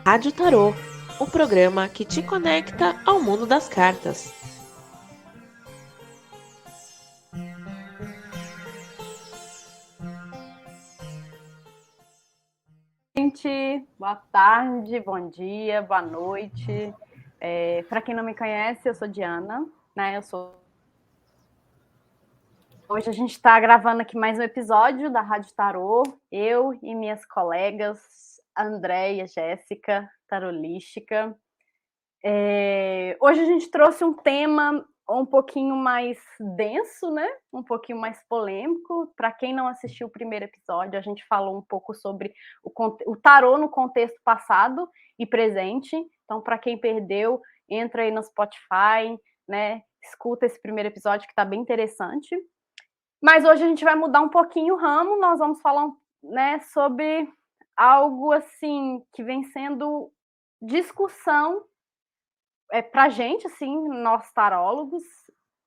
Rádio Tarô, o programa que te conecta ao mundo das cartas. Gente, boa tarde, bom dia, boa noite. Para quem não me conhece, eu sou Diana, né? Hoje a gente está gravando aqui mais um episódio da Rádio Tarô, eu e minhas colegas, Andréia, Jéssica, tarolística. Hoje a gente trouxe um tema um pouquinho mais denso, né? Um pouquinho mais polêmico. Para quem não assistiu o primeiro episódio, a gente falou um pouco sobre o tarô no contexto passado e presente. Então, para quem perdeu, entra aí no Spotify, né? Escuta esse primeiro episódio que está bem interessante. Mas hoje a gente vai mudar um pouquinho o ramo. Nós vamos falar, né, sobre algo assim que vem sendo discussão para a gente, assim, nós tarólogos,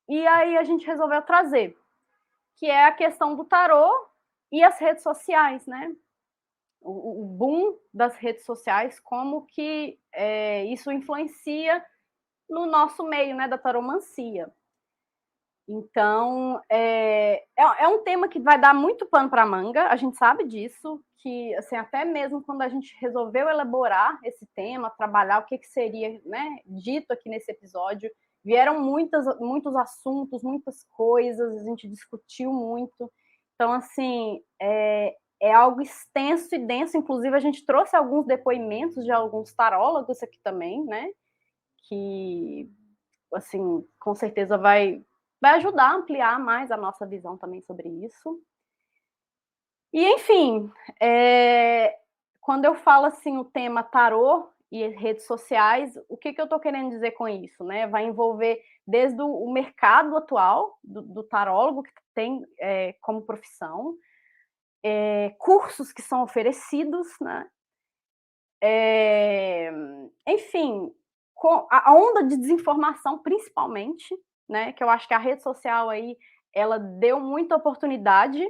e aí a gente resolveu trazer, que é a questão do tarô e as redes sociais, né? O boom das redes sociais, como que isso influencia no nosso meio, né, da taromancia. Então, é um tema que vai dar muito pano para manga, a gente sabe disso, que assim, até mesmo quando a gente resolveu elaborar esse tema, trabalhar o que seria, né, dito aqui nesse episódio, vieram muitos assuntos, muitas coisas, a gente discutiu muito. Então, assim, é algo extenso e denso, inclusive a gente trouxe alguns depoimentos de alguns tarólogos aqui também, né, que, assim, com certeza vai ajudar a ampliar mais a nossa visão também sobre isso. E, enfim, quando eu falo assim o tema tarô e redes sociais, o que eu estou querendo dizer com isso, né? Vai envolver desde o mercado atual do tarólogo, que tem como profissão, cursos que são oferecidos, né? Enfim, com a onda de desinformação, principalmente, né? Que eu acho que a rede social aí ela deu muita oportunidade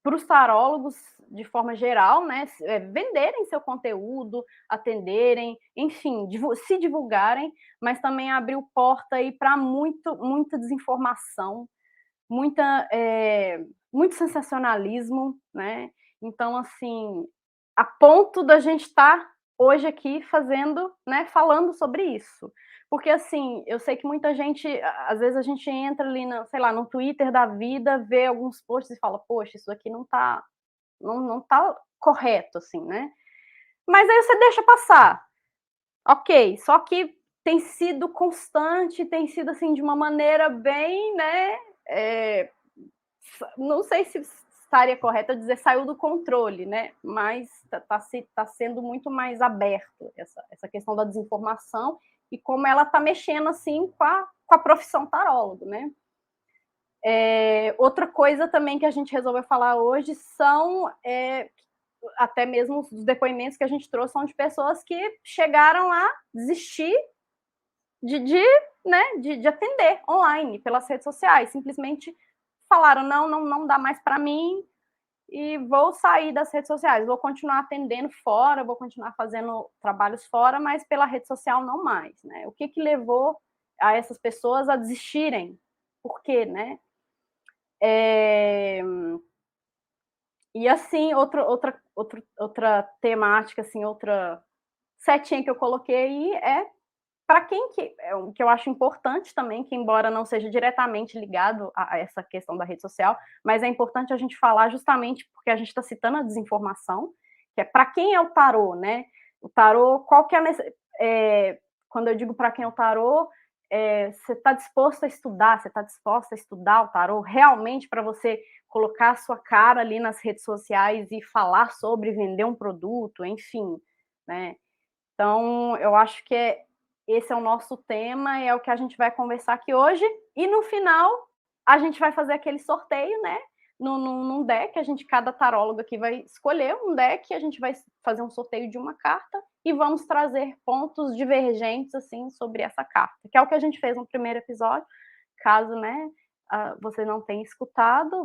para os tarólogos de forma geral, né? Venderem seu conteúdo, atenderem, enfim, se divulgarem, mas também abriu porta aí para muita desinformação, muito sensacionalismo, né? Então, assim, a ponto da gente estar hoje aqui fazendo, né, falando sobre isso. Porque, assim, eu sei que muita gente, às vezes a gente entra ali, sei lá, no Twitter da vida, vê alguns posts e fala, poxa, isso aqui não tá correto, assim, né? Mas aí você deixa passar. Ok, só que tem sido constante, tem sido, assim, de uma maneira bem, né, não sei se estaria correto dizer saiu do controle, né? Mas tá sendo muito mais aberto essa questão da desinformação e como ela está mexendo assim com a profissão tarólogo, né? Outra coisa também que a gente resolveu falar hoje são até mesmo os depoimentos que a gente trouxe são de pessoas que chegaram a desistir de atender online pelas redes sociais, simplesmente falaram não dá mais para mim e vou sair das redes sociais, vou continuar atendendo fora, vou continuar fazendo trabalhos fora, mas pela rede social não mais, né? O que levou a essas pessoas a desistirem? Por quê, né? E assim, outra temática, assim, outra setinha que eu coloquei aí é para quem o que eu acho importante também, que embora não seja diretamente ligado a essa questão da rede social, mas é importante a gente falar justamente porque a gente está citando a desinformação, que é para quem é o tarô, né? O tarô, qual que é, quando eu digo para quem é o tarô, você está disposto a estudar, você está disposta a estudar o tarô realmente para você colocar a sua cara ali nas redes sociais e falar sobre vender um produto, enfim, né? Então, eu acho que esse é o nosso tema, é o que a gente vai conversar aqui hoje. E no final, a gente vai fazer aquele sorteio, né? Num deck, cada tarólogo aqui vai escolher um deck, a gente vai fazer um sorteio de uma carta e vamos trazer pontos divergentes, assim, sobre essa carta, que é o que a gente fez no primeiro episódio. Caso, né, vocês não tenham escutado,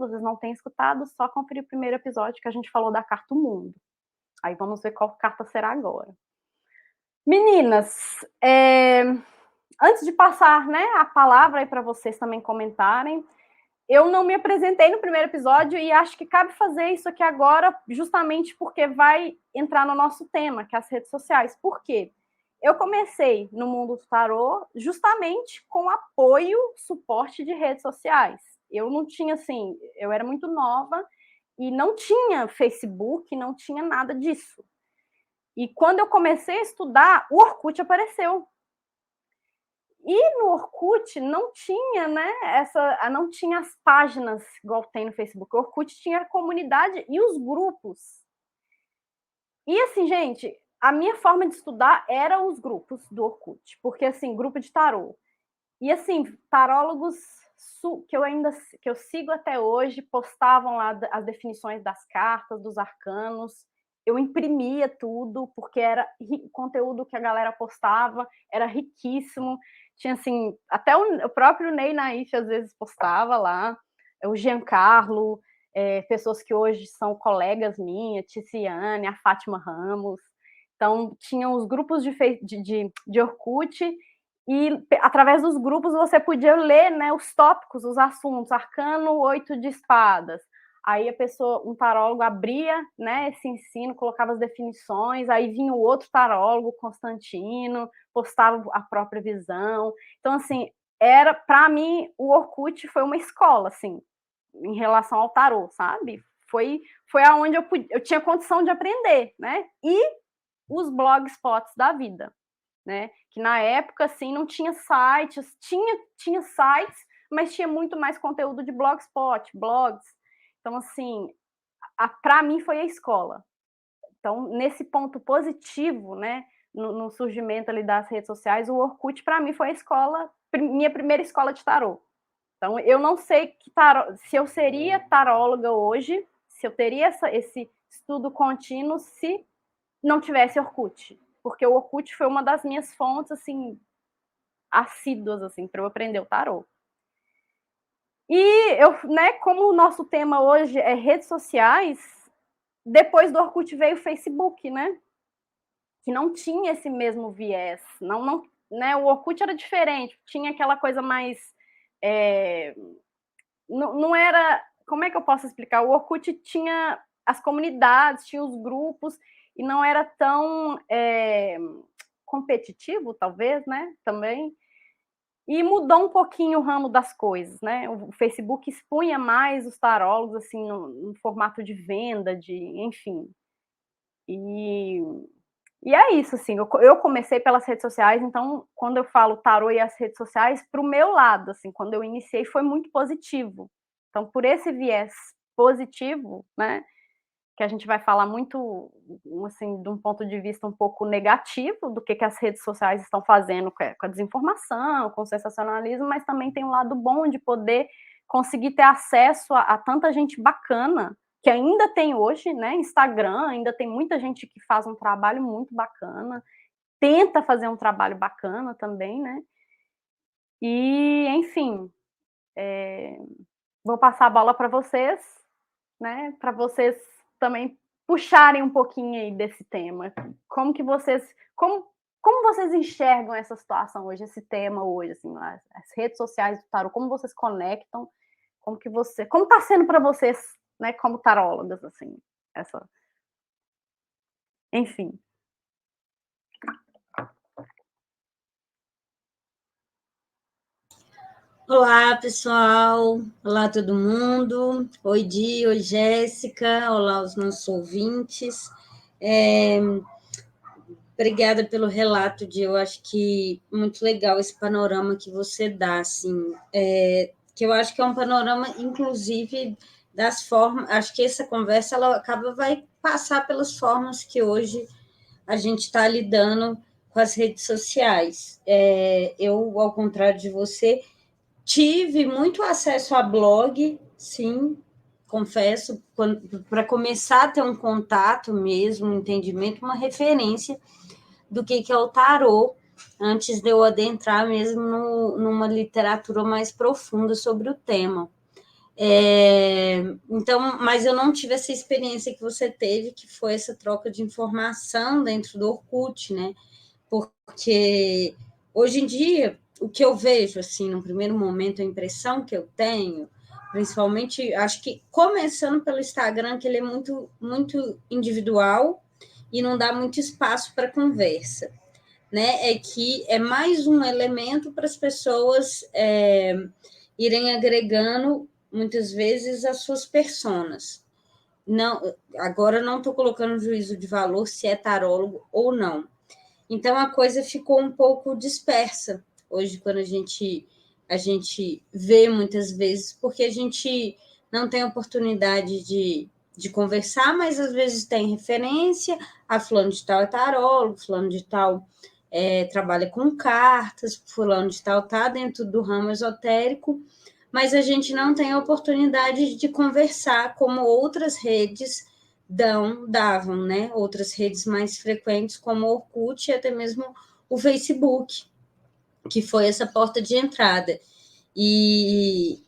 só conferir o primeiro episódio que a gente falou da carta do mundo. Aí vamos ver qual carta será agora. Meninas, antes de passar, né, a palavra aí para vocês também comentarem, eu não me apresentei no primeiro episódio e acho que cabe fazer isso aqui agora, justamente porque vai entrar no nosso tema, que é as redes sociais. Por quê? Eu comecei no mundo do tarô justamente com apoio, suporte de redes sociais. Eu não tinha, assim, eu era muito nova e não tinha Facebook, não tinha nada disso. E quando eu comecei a estudar, o Orkut apareceu. E no Orkut não tinha, né, não tinha as páginas igual tem no Facebook. O Orkut tinha a comunidade e os grupos. E assim, gente, a minha forma de estudar era os grupos do Orkut, porque assim, grupo de tarô. E assim, tarólogos que eu sigo até hoje postavam lá as definições das cartas, dos arcanos. Eu imprimia tudo, porque era o conteúdo que a galera postava, era riquíssimo. Tinha assim, até o próprio Ney Naif às vezes postava lá, o Giancarlo, pessoas que hoje são colegas minhas, Ticiane, a Fátima Ramos. Então, tinham os grupos de Orkut, e através dos grupos você podia ler, né, os tópicos, os assuntos, arcano 8 de espadas. Aí a pessoa, um tarólogo abria, né, esse ensino, colocava as definições, aí vinha o outro tarólogo, Constantino, postava a própria visão. Então, assim, era, para mim, o Orkut foi uma escola, assim, em relação ao tarô, sabe? Foi aonde eu tinha condição de aprender, né? E os blogspots da vida, né? Que na época, assim, não tinha sites, tinha sites, mas tinha muito mais conteúdo de blogspot, blogs. Então, assim, para mim foi a escola. Então, nesse ponto positivo, né, no surgimento ali das redes sociais, o Orkut para mim foi a escola, minha primeira escola de tarô. Então, eu não sei se eu seria taróloga hoje, se eu teria esse estudo contínuo se não tivesse Orkut, porque o Orkut foi uma das minhas fontes, assim, assíduas, assim, para eu aprender o tarô. E eu, né, como o nosso tema hoje é redes sociais, depois do Orkut veio o Facebook, né? Que não tinha esse mesmo viés, né? O Orkut era diferente, tinha aquela coisa mais, não era, como é que eu posso explicar? O Orkut tinha as comunidades, tinha os grupos e não era tão competitivo, talvez, né? Também. E mudou um pouquinho o ramo das coisas, né? O Facebook expunha mais os tarólogos, assim, no formato de venda, enfim. E é isso, assim, eu comecei pelas redes sociais, então, quando eu falo tarô e as redes sociais, para o meu lado, assim, quando eu iniciei, foi muito positivo. Então, por esse viés positivo, né, que a gente vai falar muito, assim, de um ponto de vista um pouco negativo do que as redes sociais estão fazendo com a desinformação, com o sensacionalismo, mas também tem um lado bom de poder conseguir ter acesso a tanta gente bacana, que ainda tem hoje, né, Instagram, ainda tem muita gente que faz um trabalho muito bacana, tenta fazer um trabalho bacana também, né, e, enfim, vou passar a bola para vocês, né, para vocês também puxarem um pouquinho aí desse tema. Como que vocês, como vocês enxergam essa situação hoje, esse tema hoje, assim, as redes sociais do tarô, como vocês conectam, como está sendo para vocês, né, como tarólogas, assim, enfim. Olá, pessoal. Olá, todo mundo. Oi, Di. Oi, Jéssica. Olá, os nossos ouvintes. Obrigada pelo relato, Di. Eu acho que muito legal esse panorama que você dá, assim, que eu acho que é um panorama, inclusive, das formas. Acho que essa conversa ela vai passar pelas formas que hoje a gente está lidando com as redes sociais. Eu, ao contrário de você, tive muito acesso a blog, sim, confesso, para começar a ter um contato mesmo, um entendimento, uma referência do que é o tarô, antes de eu adentrar mesmo numa literatura mais profunda sobre o tema. Então, mas eu não tive essa experiência que você teve, que foi essa troca de informação dentro do Orkut, né? porque hoje em dia, o que eu vejo, assim, no primeiro momento, a impressão que eu tenho, principalmente, acho que começando pelo Instagram, que ele é muito, muito individual e não dá muito espaço para conversa, né? É que é mais um elemento para as pessoas irem agregando, muitas vezes, as suas personas. Não, agora não estou colocando juízo de valor se é tarólogo ou não. Então a coisa ficou um pouco dispersa hoje quando a gente vê muitas vezes, porque a gente não tem oportunidade de conversar, mas às vezes tem referência, a fulano de tal é tarólogo, fulano de tal trabalha com cartas, fulano de tal está dentro do ramo esotérico, mas a gente não tem a oportunidade de conversar como outras redes davam, né? Outras redes mais frequentes, como o Orkut e até mesmo o Facebook, que foi essa porta de entrada. E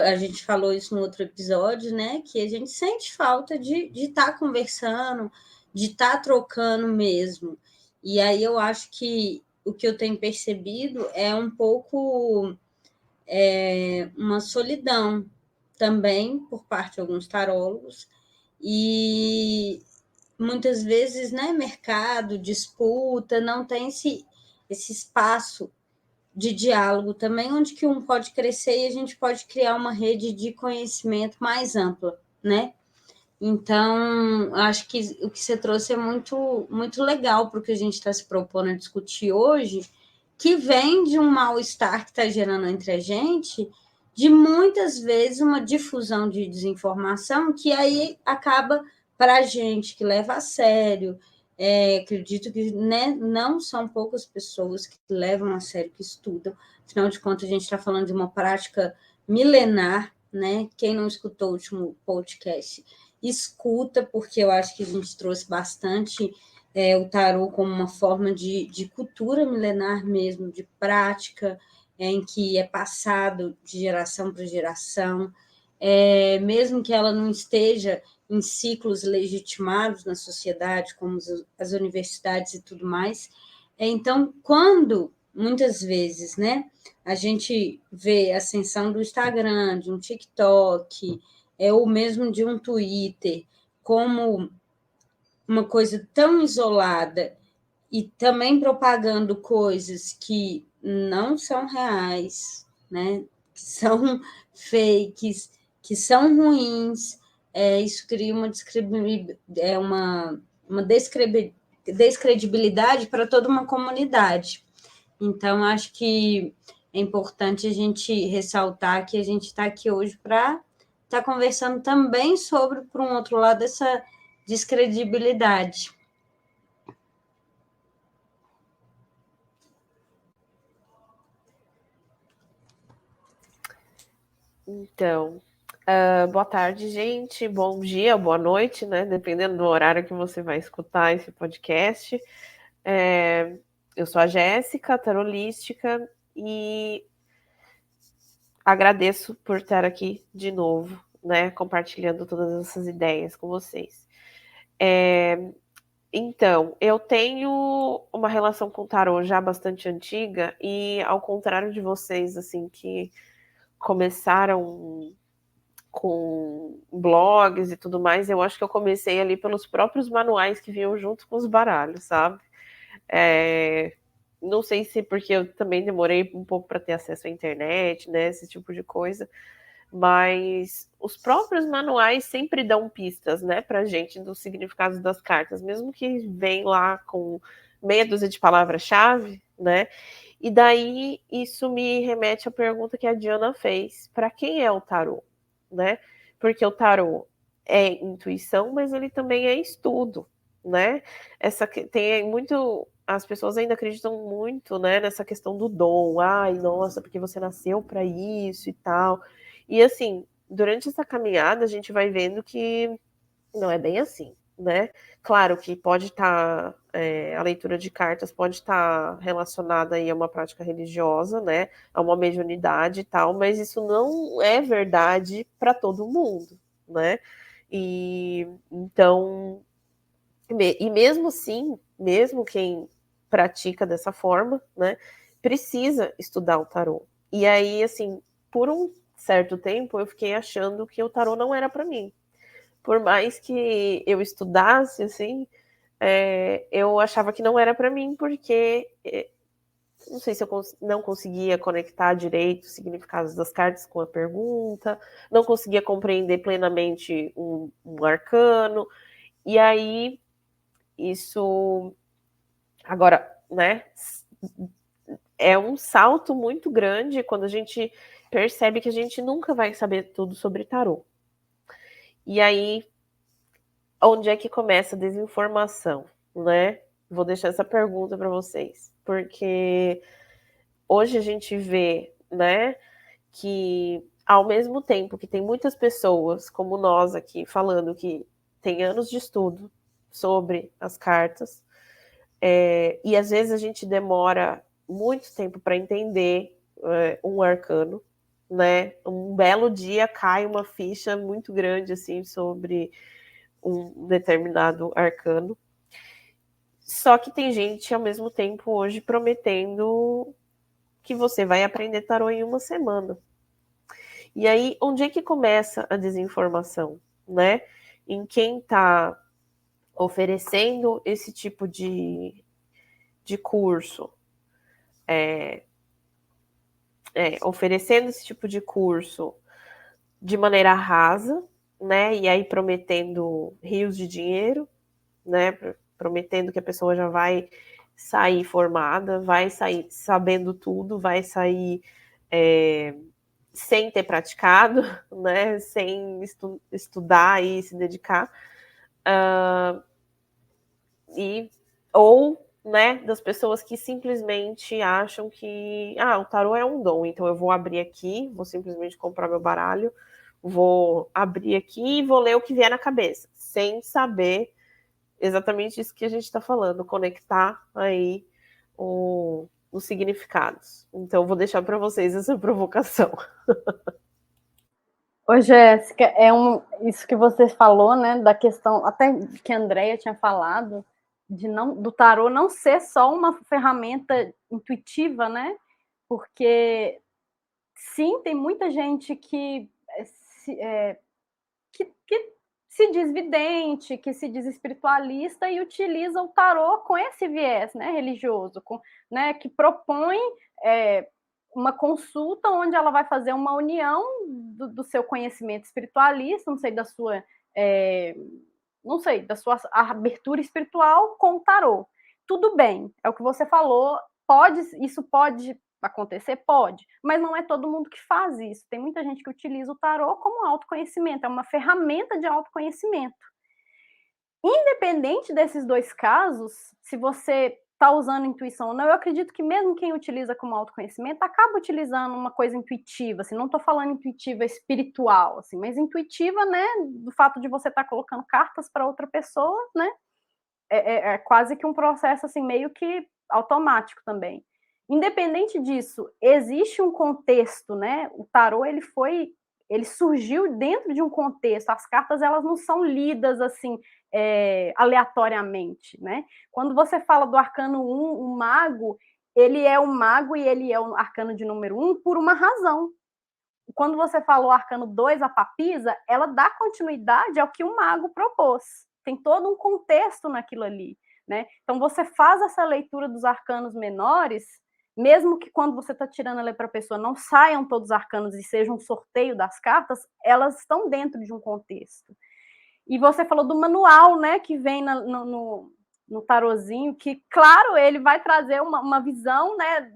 a gente falou isso no outro episódio, né? Que a gente sente falta de estar conversando, de estar trocando mesmo. E aí eu acho que o que eu tenho percebido é um pouco uma solidão também por parte de alguns tarólogos, e muitas vezes, né, mercado, disputa, não tem esse espaço de diálogo também, onde que um pode crescer e a gente pode criar uma rede de conhecimento mais ampla, né? Então, acho que o que você trouxe é muito, muito legal para o que a gente está se propondo a discutir hoje, que vem de um mal-estar que está gerando entre a gente, de muitas vezes uma difusão de desinformação, que aí acaba para a gente que leva a sério. Acredito que, né, não são poucas pessoas que levam a sério, que estudam. Afinal de contas, a gente está falando de uma prática milenar, né? Quem não escutou o último podcast, escuta, porque eu acho que a gente trouxe bastante o tarô como uma forma de cultura milenar mesmo, de prática, em que é passado de geração para geração, mesmo que ela não esteja em ciclos legitimados na sociedade, como as universidades e tudo mais. Então, quando, muitas vezes, né, a gente vê a ascensão do Instagram, de um TikTok, ou mesmo de um Twitter, como uma coisa tão isolada e também propagando coisas que não são reais, né? Que são fakes, que são ruins, isso cria uma descredibilidade para toda uma comunidade. Então, acho que é importante a gente ressaltar que a gente está aqui hoje para estar conversando também sobre, por um outro lado, essa descredibilidade. Então, boa tarde, gente. Bom dia, boa noite, né? Dependendo do horário que você vai escutar esse podcast. Eu sou a Jéssica, tarolística, e agradeço por estar aqui de novo, né? Compartilhando todas essas ideias com vocês. Então, eu tenho uma relação com o tarô já bastante antiga e, ao contrário de vocês, assim, que começaram com blogs e tudo mais, eu acho que eu comecei ali pelos próprios manuais que vinham junto com os baralhos, sabe? Não sei se porque eu também demorei um pouco para ter acesso à internet, né? Esse tipo de coisa. Mas os próprios manuais sempre dão pistas, né, pra gente dos significados das cartas, mesmo que vem lá com meia dúzia de palavras-chave, né? E daí isso me remete à pergunta que a Diana fez: para quem é o tarô, né? Porque o tarô é intuição, mas ele também é estudo, né? Tem muito, as pessoas ainda acreditam muito, né, nessa questão do dom. Ai, nossa, porque você nasceu para isso e tal. E assim, durante essa caminhada, a gente vai vendo que não é bem assim, né? Claro que pode estar, a leitura de cartas pode estar relacionada aí a uma prática religiosa, né? A uma mediunidade e tal, mas isso não é verdade para todo mundo, né? E então, e mesmo assim, mesmo quem pratica dessa forma, né, precisa estudar o tarô. E aí, assim, por um certo tempo, eu fiquei achando que o tarô não era para mim. Por mais que eu estudasse, assim, eu achava que não era para mim, porque não sei se eu não conseguia conectar direito os significados das cartas com a pergunta, não conseguia compreender plenamente um arcano, e aí isso agora, né, é um salto muito grande quando a gente percebe que a gente nunca vai saber tudo sobre tarô. E aí, onde é que começa a desinformação, né? Vou deixar essa pergunta para vocês, porque hoje a gente vê, né, que ao mesmo tempo que tem muitas pessoas como nós aqui falando que tem anos de estudo sobre as cartas, e às vezes a gente demora muito tempo para entender um arcano, né? Um belo dia cai uma ficha muito grande assim sobre um determinado arcano. Só que tem gente ao mesmo tempo hoje prometendo que você vai aprender tarô em uma semana. E aí, onde é que começa a desinformação, né? Em quem está oferecendo esse tipo de curso, oferecendo esse tipo de curso de maneira rasa, né? E aí prometendo rios de dinheiro, né? Prometendo que a pessoa já vai sair formada, vai sair sabendo tudo, vai sair sem ter praticado, né? Sem estudar e se dedicar, ou, né, das pessoas que simplesmente acham que o tarô é um dom, então eu vou abrir aqui, vou simplesmente comprar meu baralho, vou abrir aqui e vou ler o que vier na cabeça, sem saber exatamente isso que a gente está falando, conectar aí os significados. Então, vou deixar para vocês essa provocação. Ô, Jéssica, isso que você falou, né, da questão, até que a Andrea tinha falado, do tarô não ser só uma ferramenta intuitiva, né? Porque, sim, tem muita gente que se diz vidente, que se diz espiritualista e utiliza o tarô com esse viés, né, religioso, né, que propõe uma consulta onde ela vai fazer uma união do seu conhecimento espiritualista, não sei, da sua abertura espiritual com o tarô. Tudo bem, é o que você falou, isso pode acontecer? Pode, mas não é todo mundo que faz isso. Tem muita gente que utiliza o tarô como autoconhecimento, é uma ferramenta de autoconhecimento. Independente desses dois casos, se você está usando intuição ou não, eu acredito que mesmo quem utiliza como autoconhecimento acaba utilizando uma coisa intuitiva, assim, não estou falando intuitiva espiritual, assim, mas intuitiva, né, do fato de você estar colocando cartas para outra pessoa, né, é quase que um processo, assim, meio que automático também. Independente disso, existe um contexto, né, o tarô, ele surgiu dentro de um contexto, as cartas, elas não são lidas, assim, aleatoriamente, né? Quando você fala do arcano 1, o mago, ele é o mago e ele é o arcano de número 1 por uma razão. Quando você fala o arcano 2, a papisa, ela dá continuidade ao que o mago propôs. Tem todo um contexto naquilo ali, né? Então você faz essa leitura dos arcanos menores, mesmo que quando você está tirando ela para a pessoa não saiam todos os arcanos e seja um sorteio das cartas, elas estão dentro de um contexto. E você falou do manual, né, que vem no tarozinho, que, claro, ele vai trazer uma visão, né,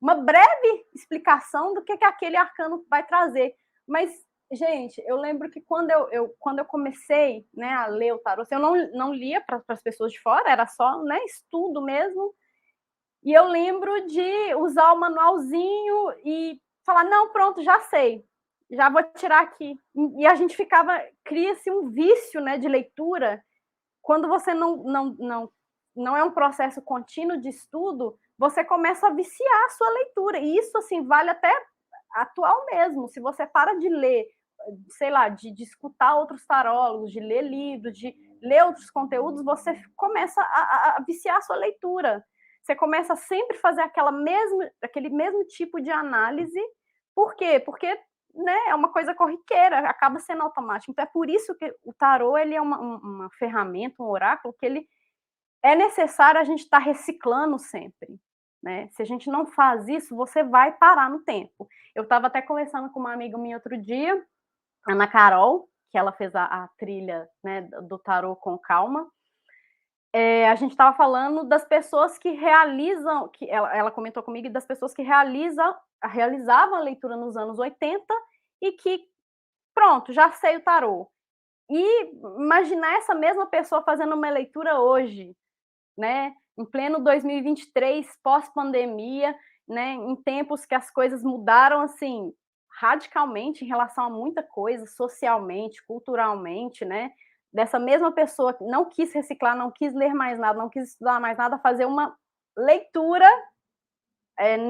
uma breve explicação do que aquele arcano vai trazer. Mas, gente, eu lembro que quando eu comecei, né, a ler o tarô, eu não lia para as pessoas de fora, era só, né, estudo mesmo. E eu lembro de usar o manualzinho e falar, não, pronto, já sei. Já vou tirar aqui. E a gente cria-se um vício, né, de leitura. Quando você não é um processo contínuo de estudo, você começa a viciar a sua leitura. E isso, assim, vale até atual mesmo. Se você para de ler, sei lá, de escutar outros tarólogos, de ler livros, de lê outros conteúdos, você começa a viciar a sua leitura. Você começa a sempre fazer aquele mesmo tipo de análise. Por quê? Porque, né, é uma coisa corriqueira, acaba sendo automático. Então, é por isso que o tarô ele é uma ferramenta, um oráculo, que ele é necessário a gente estar reciclando sempre. Né? Se a gente não faz isso, você vai parar no tempo. Eu estava até conversando com uma amiga minha outro dia, Ana Carol, que ela fez a trilha, né, do tarô com calma. A gente estava falando das pessoas que realizam, que ela comentou comigo, das pessoas que realizavam a leitura nos anos 80 e que, pronto, já sei o tarô. E imaginar essa mesma pessoa fazendo uma leitura hoje, né, em pleno 2023, pós-pandemia, né, em tempos que as coisas mudaram assim radicalmente em relação a muita coisa, socialmente, culturalmente, né? Dessa mesma pessoa que não quis reciclar, não quis ler mais nada, não quis estudar mais nada, fazer uma leitura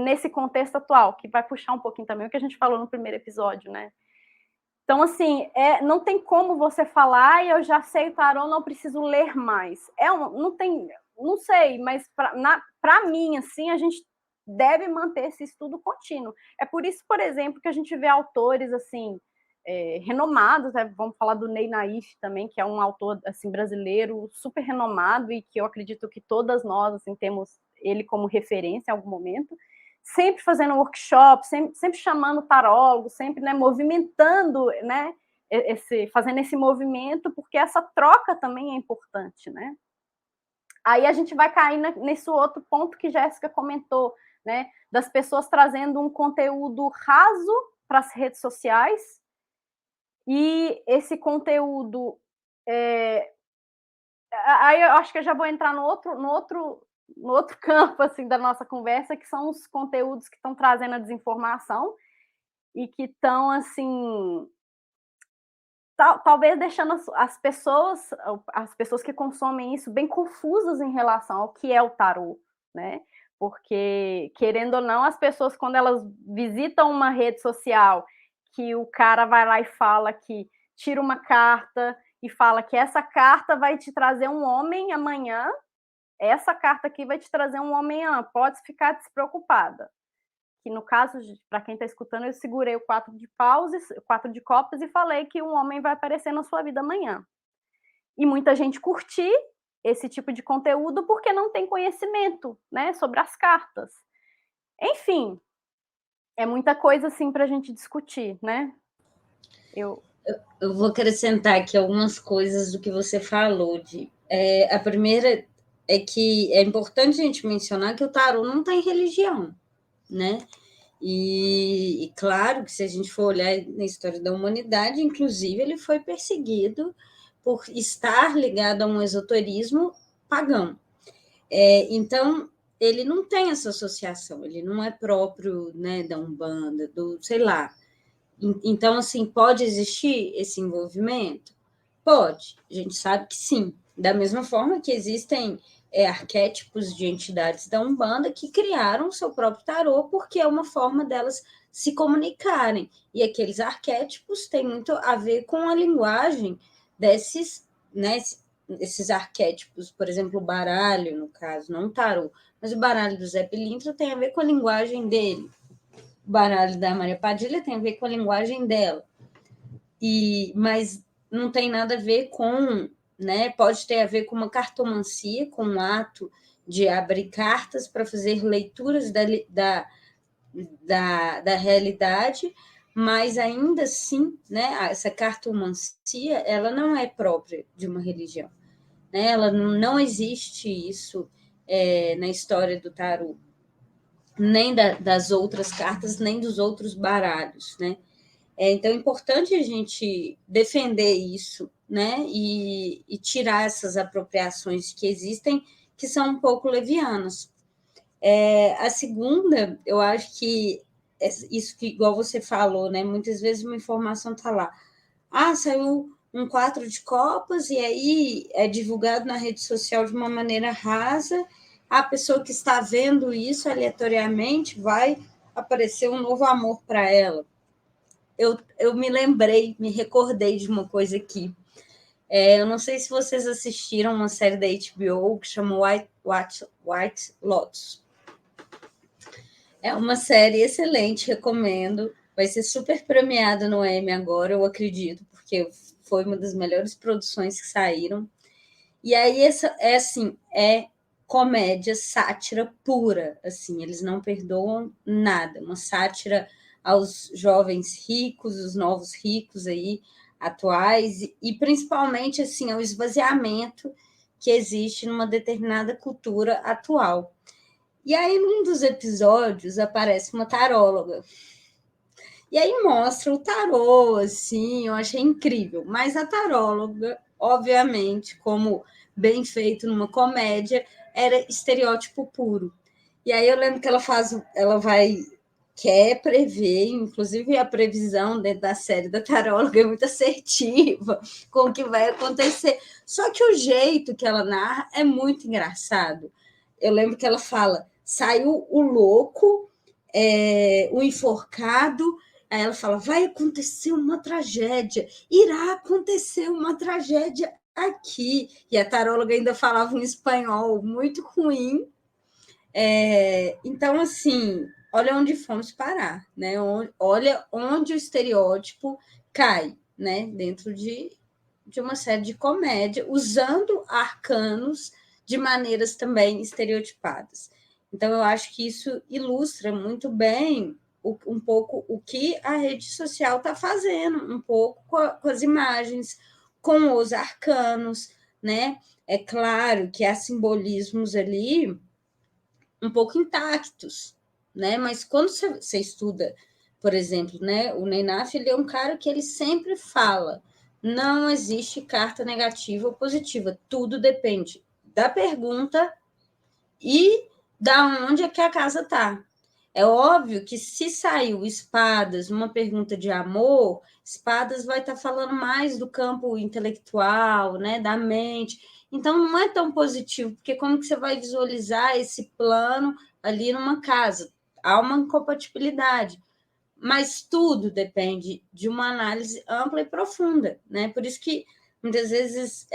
nesse contexto atual, que vai puxar um pouquinho também o que a gente falou no primeiro episódio, né? Então, assim, não tem como você falar, eu já sei o tarô, não preciso ler mais. Não sei, mas para mim, assim, a gente deve manter esse estudo contínuo. É por isso, por exemplo, que a gente vê autores, assim, renomados, né? Vamos falar do Ney Naif também, que é um autor, assim, brasileiro super renomado e que eu acredito que todas nós, assim, temos ele como referência em algum momento, sempre fazendo workshop, sempre chamando tarólogo, sempre, né, movimentando, né, fazendo esse movimento, porque essa troca também é importante, né? Aí a gente vai cair nesse outro ponto que Jéssica comentou, né, das pessoas trazendo um conteúdo raso para as redes sociais, e esse conteúdo... Aí eu acho que eu já vou entrar no outro campo assim, da nossa conversa, que são os conteúdos que estão trazendo a desinformação e que estão, assim, talvez deixando as pessoas que consomem isso bem confusas em relação ao que é o tarô, né? Porque, querendo ou não, as pessoas, quando elas visitam uma rede social, que o cara vai lá e fala que tira uma carta e fala que essa carta vai te trazer um homem amanhã, essa carta aqui vai te trazer um homem amanhã, pode ficar despreocupada. Que no caso, para quem está escutando, eu segurei o 4 de copas e falei que um homem vai aparecer na sua vida amanhã. E muita gente curtiu esse tipo de conteúdo porque não tem conhecimento, né, sobre as cartas. Enfim, é muita coisa assim para a gente discutir, né? Eu vou acrescentar aqui algumas coisas do que você falou. A primeira é que é importante a gente mencionar que o tarô não tem religião, né? E claro que se a gente for olhar na história da humanidade, inclusive ele foi perseguido por estar ligado a um esoterismo pagão. Então, ele não tem essa associação, ele não é próprio, né, da Umbanda, sei lá. Então, assim, pode existir esse envolvimento? Pode, a gente sabe que sim. Da mesma forma que existem arquétipos de entidades da Umbanda que criaram o seu próprio tarô porque é uma forma delas se comunicarem. E aqueles arquétipos têm muito a ver com a linguagem desses, né, esses arquétipos. Por exemplo, o baralho, no caso, não o tarô, mas o baralho do Zé Pilintra tem a ver com a linguagem dele. O baralho da Maria Padilha tem a ver com a linguagem dela. Mas não tem nada a ver com, né? Pode ter a ver com uma cartomancia, com um ato de abrir cartas para fazer leituras da realidade, mas ainda assim, né? Essa cartomancia, ela não é própria de uma religião, né? Ela não existe isso na história do tarô, nem das outras cartas, nem dos outros baralhos, né? Então, é importante a gente defender isso, né? E tirar essas apropriações que existem, que são um pouco levianas. A segunda, eu acho que isso que, igual você falou, né? Muitas vezes uma informação está lá. Saiu um 4 de copas e aí é divulgado na rede social de uma maneira rasa. A pessoa que está vendo isso aleatoriamente vai aparecer um novo amor para ela. Eu me recordei de uma coisa aqui. Eu não sei se vocês assistiram uma série da HBO que chama White Lotus. É uma série excelente, recomendo. Vai ser super premiada no Emmy agora, eu acredito, porque foi uma das melhores produções que saíram. E aí essa é comédia, sátira pura, assim, eles não perdoam nada, uma sátira aos jovens ricos, os novos ricos aí atuais e principalmente assim ao esvaziamento que existe numa determinada cultura atual. E aí num dos episódios aparece uma taróloga. E aí mostra o tarô, assim, eu achei incrível. Mas a taróloga, obviamente, como bem feito numa comédia, era estereótipo puro. E aí eu lembro que quer prever, inclusive a previsão dentro da série da taróloga é muito assertiva com o que vai acontecer. Só que o jeito que ela narra é muito engraçado. Eu lembro que ela fala, saiu o louco, o enforcado, aí ela fala, vai acontecer uma tragédia, irá acontecer uma tragédia aqui. E a taróloga ainda falava um espanhol muito ruim. Então, assim, olha onde fomos parar, né? Olha onde o estereótipo cai, né? Dentro de uma série de comédia, usando arcanos de maneiras também estereotipadas. Então, eu acho que isso ilustra muito bem um pouco o que a rede social está fazendo, um pouco com as imagens, com os arcanos, né? É claro que há simbolismos ali um pouco intactos, né? Mas quando você estuda, por exemplo, né, o Neynaf, ele é um cara que ele sempre fala, não existe carta negativa ou positiva, tudo depende da pergunta e da onde é que a casa está. É óbvio que se saiu espadas, uma pergunta de amor, espadas vai estar falando mais do campo intelectual, né, da mente. Então não é tão positivo, porque como que você vai visualizar esse plano ali numa casa? Há uma incompatibilidade. Mas tudo depende de uma análise ampla e profunda, né? Por isso que muitas vezes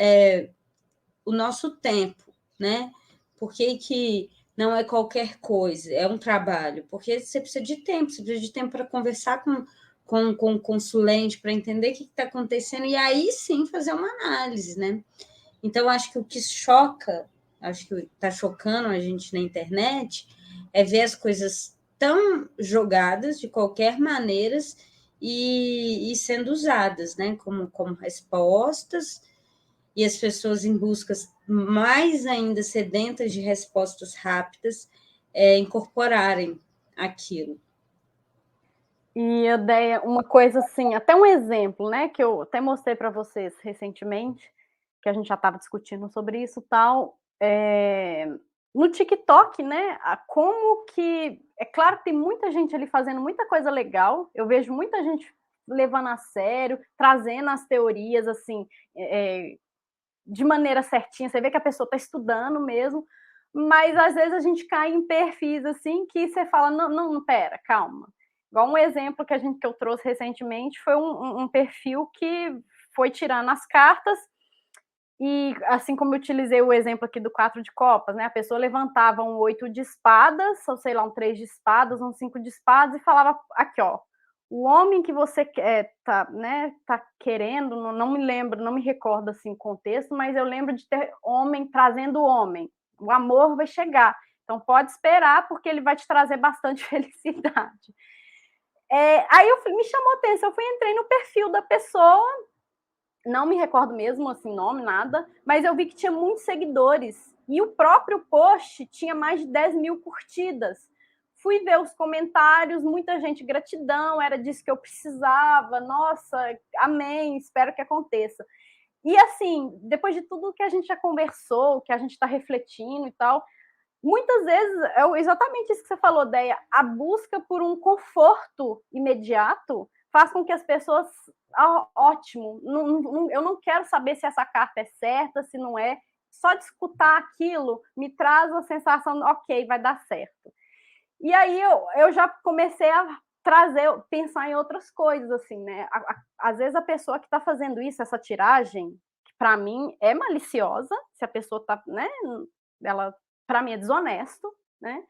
o nosso tempo, né? Por que não é qualquer coisa, é um trabalho? Porque você precisa de tempo, você precisa de tempo para conversar com o consulente, para entender o que está acontecendo, e aí sim fazer uma análise, né? Então, acho que o que choca, acho que está chocando a gente na internet, é ver as coisas tão jogadas de qualquer maneira e sendo usadas, né? Como respostas, e as pessoas em busca mais ainda sedentas de respostas rápidas incorporarem aquilo. E eu dei uma coisa assim, até um exemplo, né, que eu até mostrei para vocês recentemente, que a gente já estava discutindo sobre isso tal, no TikTok, né, como que é claro que tem muita gente ali fazendo muita coisa legal, eu vejo muita gente levando a sério, trazendo as teorias assim, de maneira certinha, você vê que a pessoa está estudando mesmo, mas às vezes a gente cai em perfis assim que você fala, não, pera, calma. Igual um exemplo que eu trouxe recentemente foi um perfil que foi tirando as cartas e assim como eu utilizei o exemplo aqui do 4 de copas, né? A pessoa levantava um 8 de espadas, ou sei lá, um 3 de espadas, um 5 de espadas e falava aqui, ó, o homem que você tá querendo, não me lembro, não me recordo assim o contexto, mas eu lembro de ter homem trazendo homem. O amor vai chegar. Então pode esperar, porque ele vai te trazer bastante felicidade. Aí me chamou a atenção, entrei no perfil da pessoa, não me recordo mesmo, assim, nome, nada, mas eu vi que tinha muitos seguidores. E o próprio post tinha mais de 10 mil curtidas. Fui ver os comentários, muita gente, gratidão, era disso que eu precisava, nossa, amém, espero que aconteça. E assim, depois de tudo que a gente já conversou, que a gente está refletindo e tal, muitas vezes é exatamente isso que você falou, Deia, a busca por um conforto imediato faz com que as pessoas, ótimo, eu não quero saber se essa carta é certa, se não é, só de escutar aquilo me traz a sensação, ok, vai dar certo. E aí eu já comecei a pensar em outras coisas, assim, né? Às vezes a pessoa que está fazendo isso, essa tiragem, que para mim, é maliciosa, se a pessoa tá, né, ela, para mim, é desonesto, né?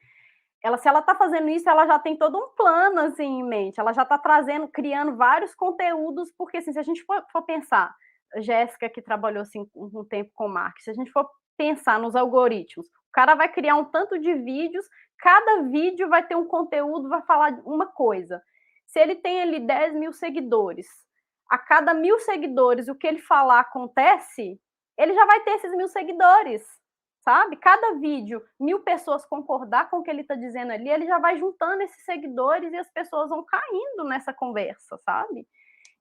Se ela tá fazendo isso, ela já tem todo um plano, assim, em mente, ela já tá criando vários conteúdos, porque, assim, se a gente for pensar, Jéssica, que trabalhou, assim, um tempo com marketing, se a gente for pensar nos algoritmos, o cara vai criar um tanto de vídeos, cada vídeo vai ter um conteúdo, vai falar uma coisa. Se ele tem ali 10 mil seguidores, a cada 1.000 seguidores, o que ele falar acontece, ele já vai ter esses 1.000 seguidores, sabe? Cada vídeo, 1.000 pessoas concordar com o que ele está dizendo ali, ele já vai juntando esses seguidores e as pessoas vão caindo nessa conversa, sabe?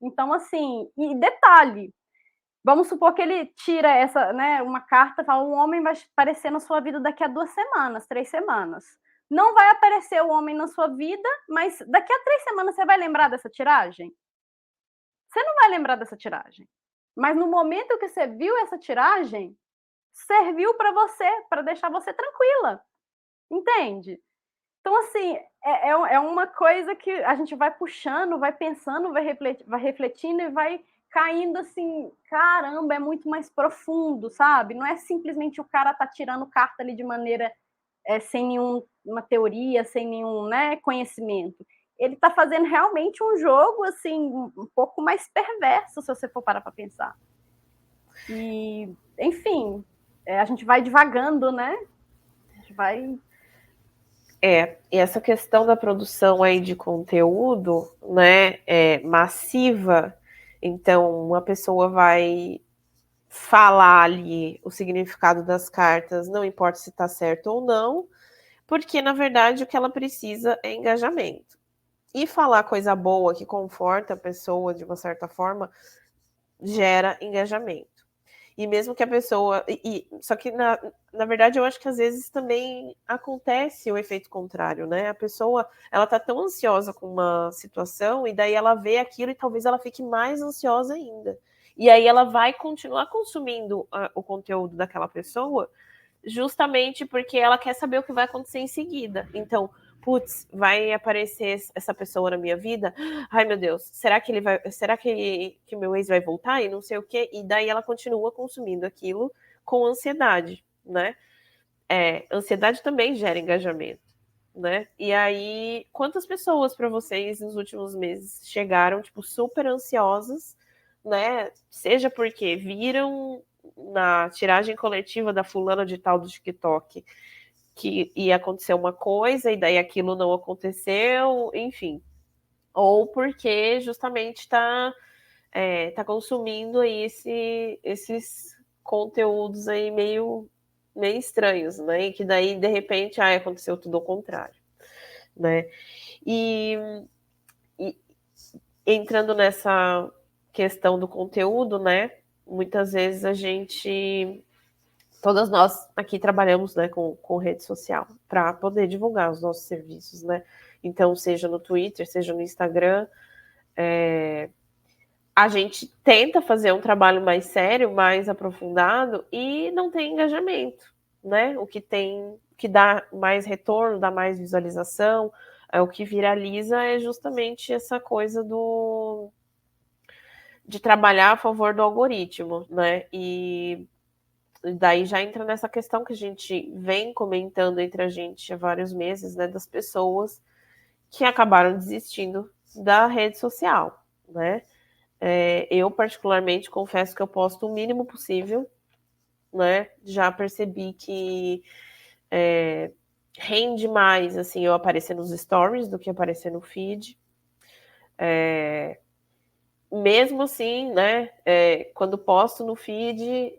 Então, assim, e detalhe, vamos supor que ele tira essa, né, uma carta, fala, um homem vai aparecer na sua vida daqui a 2 semanas, 3 semanas. Não vai aparecer o homem na sua vida, mas daqui a 3 semanas você vai lembrar dessa tiragem? Você não vai lembrar dessa tiragem. Mas no momento que você viu essa tiragem, serviu para você, para deixar você tranquila. Entende? Então, assim, é uma coisa que a gente vai puxando, vai pensando, vai refletindo e vai caindo assim, caramba, é muito mais profundo, sabe? Não é simplesmente o cara tá tirando carta ali de maneira sem nenhuma teoria, sem nenhum, né, conhecimento. Ele tá fazendo realmente um jogo, assim, um pouco mais perverso, se você for parar para pensar. E, enfim, a gente vai divagando, né? A gente vai... E essa questão da produção aí de conteúdo, né, massiva, então uma pessoa vai falar ali o significado das cartas, não importa se está certo ou não, porque na verdade o que ela precisa é engajamento. E falar coisa boa que conforta a pessoa de uma certa forma gera engajamento. E mesmo que a pessoa... só que, na verdade, eu acho que às vezes também acontece o efeito contrário, né? A pessoa, ela tá tão ansiosa com uma situação e daí ela vê aquilo e talvez ela fique mais ansiosa ainda. E aí ela vai continuar consumindo o conteúdo daquela pessoa justamente porque ela quer saber o que vai acontecer em seguida. Então, putz, vai aparecer essa pessoa na minha vida? Ai, meu Deus, será que meu ex vai voltar? E não sei o quê. E daí ela continua consumindo aquilo com ansiedade, né? Ansiedade também gera engajamento, né? E aí, quantas pessoas para vocês nos últimos meses chegaram, tipo, super ansiosas, né? Seja porque viram na tiragem coletiva da fulana de tal do TikTok que ia acontecer uma coisa e daí aquilo não aconteceu, enfim. Ou porque justamente tá consumindo aí esses conteúdos aí meio estranhos, né? E que daí, de repente, aconteceu tudo ao contrário, né? E entrando nessa questão do conteúdo, né? Muitas vezes todas nós aqui trabalhamos, né, com rede social para poder divulgar os nossos serviços, né? Então, seja no Twitter, seja no Instagram, a gente tenta fazer um trabalho mais sério, mais aprofundado e não tem engajamento, né? O que dá mais retorno, dá mais visualização, o que viraliza é justamente essa coisa de trabalhar a favor do algoritmo, né? E daí já entra nessa questão que a gente vem comentando entre a gente há vários meses, né? Das pessoas que acabaram desistindo da rede social, né? Eu, particularmente, confesso que eu posto o mínimo possível, né? Já percebi que rende mais, assim, eu aparecer nos stories do que aparecer no feed. Mesmo assim, né? Quando posto no feed,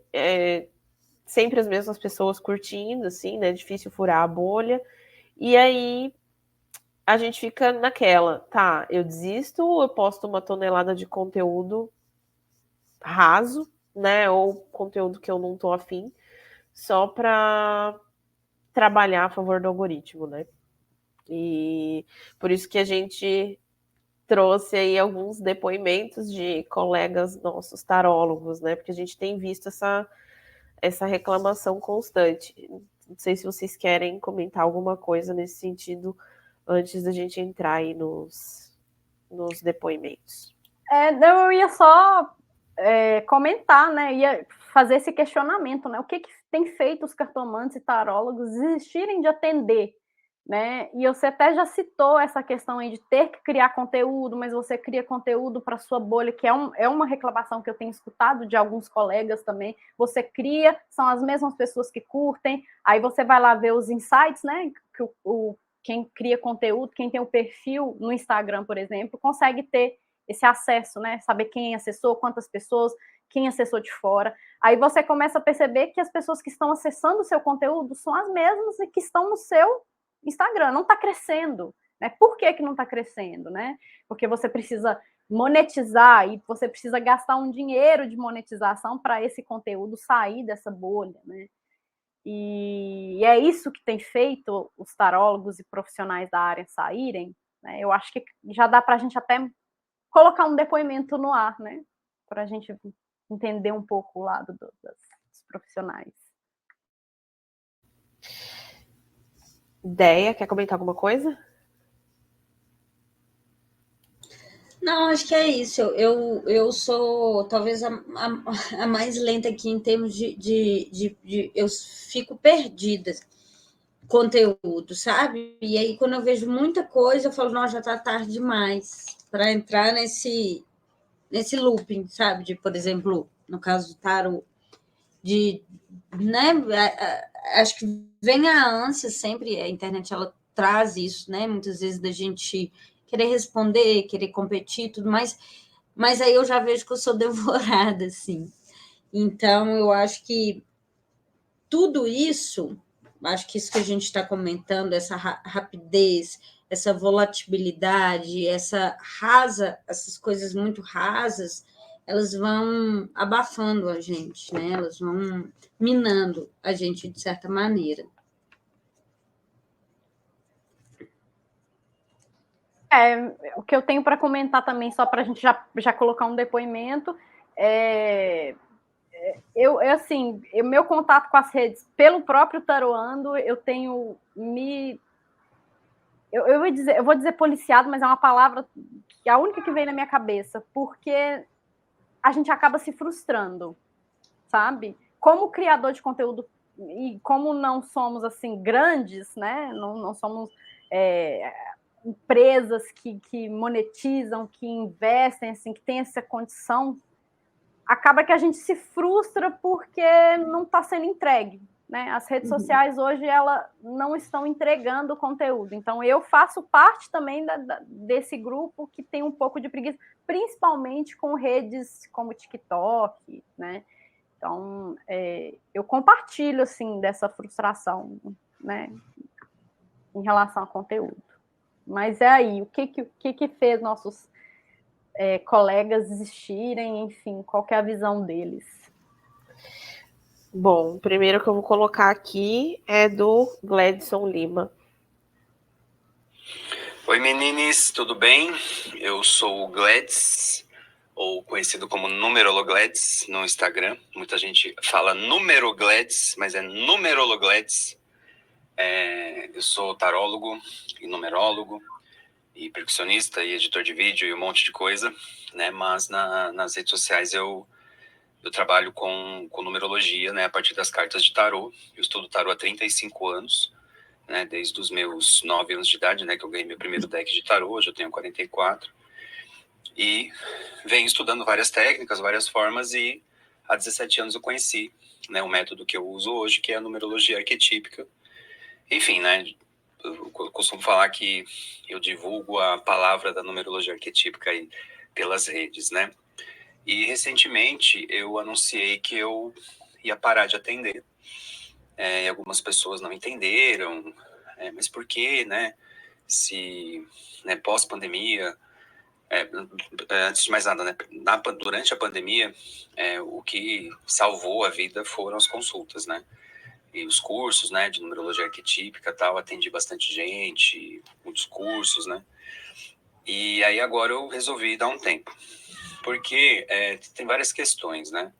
sempre as mesmas pessoas curtindo, assim, né? Difícil furar a bolha. E aí a gente fica naquela, tá, eu desisto ou eu posto uma tonelada de conteúdo raso, né, ou conteúdo que eu não tô afim, só para trabalhar a favor do algoritmo, né? E por isso que a gente trouxe aí alguns depoimentos de colegas nossos tarólogos, né? Porque a gente tem visto essa reclamação constante. Não sei se vocês querem comentar alguma coisa nesse sentido antes da gente entrar aí nos depoimentos. Eu ia só comentar, né? Ia fazer esse questionamento, né? O que tem feito os cartomantes e tarólogos desistirem de atender, né? E você até já citou essa questão aí de ter que criar conteúdo, mas você cria conteúdo para sua bolha, que é uma reclamação que eu tenho escutado de alguns colegas também. Você cria, são as mesmas pessoas que curtem, aí você vai lá ver os insights, né? Que quem cria conteúdo, quem tem o perfil no Instagram, por exemplo, consegue ter esse acesso, né? Saber quem acessou, quantas pessoas, quem acessou de fora. Aí você começa a perceber que as pessoas que estão acessando o seu conteúdo são as mesmas e que estão no seu Instagram, não está crescendo, né? Por que não está crescendo, né? Porque você precisa monetizar e você precisa gastar um dinheiro de monetização para esse conteúdo sair dessa bolha, né? E é isso que tem feito os tarólogos e profissionais da área saírem, né? Eu acho que já dá para a gente até colocar um depoimento no ar, né? Para a gente entender um pouco o lado dos profissionais. Ideia, quer comentar alguma coisa? Não, acho que é isso. Eu sou talvez a mais lenta aqui em termos de eu fico perdida conteúdo, sabe? E aí, quando eu vejo muita coisa, eu falo, nossa, já tá tarde demais para entrar nesse looping, sabe? De, por exemplo, no caso do tarot, né? Acho que vem a ânsia sempre, a internet ela traz isso, né? Muitas vezes da gente querer responder, querer competir, tudo mais, mas aí eu já vejo que eu sou devorada, assim. Então, eu acho que tudo isso, acho que isso que a gente está comentando, essa rapidez, essa volatilidade, essas coisas muito rasas, elas vão abafando a gente, né? Elas vão minando a gente de certa maneira. O que eu tenho para comentar também, só para a gente já colocar um depoimento, assim, o meu contato com as redes, pelo próprio Taroando, eu tenho eu vou dizer policiado, mas é uma palavra que é a única que vem na minha cabeça, porque a gente acaba se frustrando, sabe? Como criador de conteúdo, e como não somos, assim, grandes, né? Não somos empresas que monetizam, que investem, assim, que têm essa condição, acaba que a gente se frustra porque não está sendo entregue, né? As redes sociais hoje elas não estão entregando conteúdo. Então eu faço parte também desse grupo que tem um pouco de preguiça, principalmente com redes como TikTok, né? Então eu compartilho assim dessa frustração, né? Em relação ao conteúdo. Mas é aí, o que fez nossos colegas existirem, enfim, qual que é a visão deles? Bom, o primeiro que eu vou colocar aqui é do Gladson Lima. Oi, meninas, tudo bem? Eu sou o Glads, ou conhecido como Numerologlads no Instagram. Muita gente fala Numeroglads, mas é Numerologlads. Eu sou tarólogo e numerólogo, e percussionista, e editor de vídeo, e um monte de coisa, né? Mas nas redes sociais eu trabalho com numerologia, né? A partir das cartas de tarô. Eu estudo tarô há 35 anos. Né, desde os meus 9 anos de idade, né, que eu ganhei meu primeiro deck de tarô, hoje eu tenho 44, e venho estudando várias técnicas, várias formas, e há 17 anos eu conheci, né, o método que eu uso hoje, que é a numerologia arquetípica. Enfim, né, eu costumo falar que eu divulgo a palavra da numerologia arquetípica aí pelas redes, né, e recentemente eu anunciei que eu ia parar de atender. E algumas pessoas não entenderam, mas por quê, né? Se, né, pós-pandemia, antes de mais nada, né, durante a pandemia, o que salvou a vida foram as consultas, né? E os cursos, né, de numerologia arquetípica, tal, atendi bastante gente, muitos cursos, né? E aí agora eu resolvi dar um tempo, porque tem várias questões, né?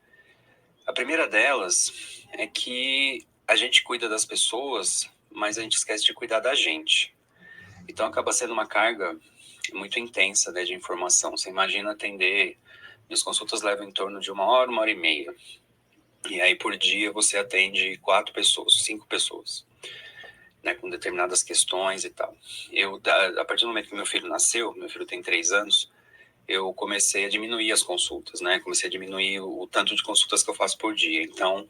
A primeira delas é que a gente cuida das pessoas, mas a gente esquece de cuidar da gente. Então acaba sendo uma carga muito intensa, né, de informação. Você imagina atender, minhas consultas levam em torno de 1 hora, 1 hora e meia. E aí, por dia, você atende 4 pessoas, 5 pessoas, né, com determinadas questões e tal. A partir do momento que meu filho nasceu, meu filho tem 3 anos, eu comecei a diminuir as consultas, né? Comecei a diminuir o tanto de consultas que eu faço por dia. Então,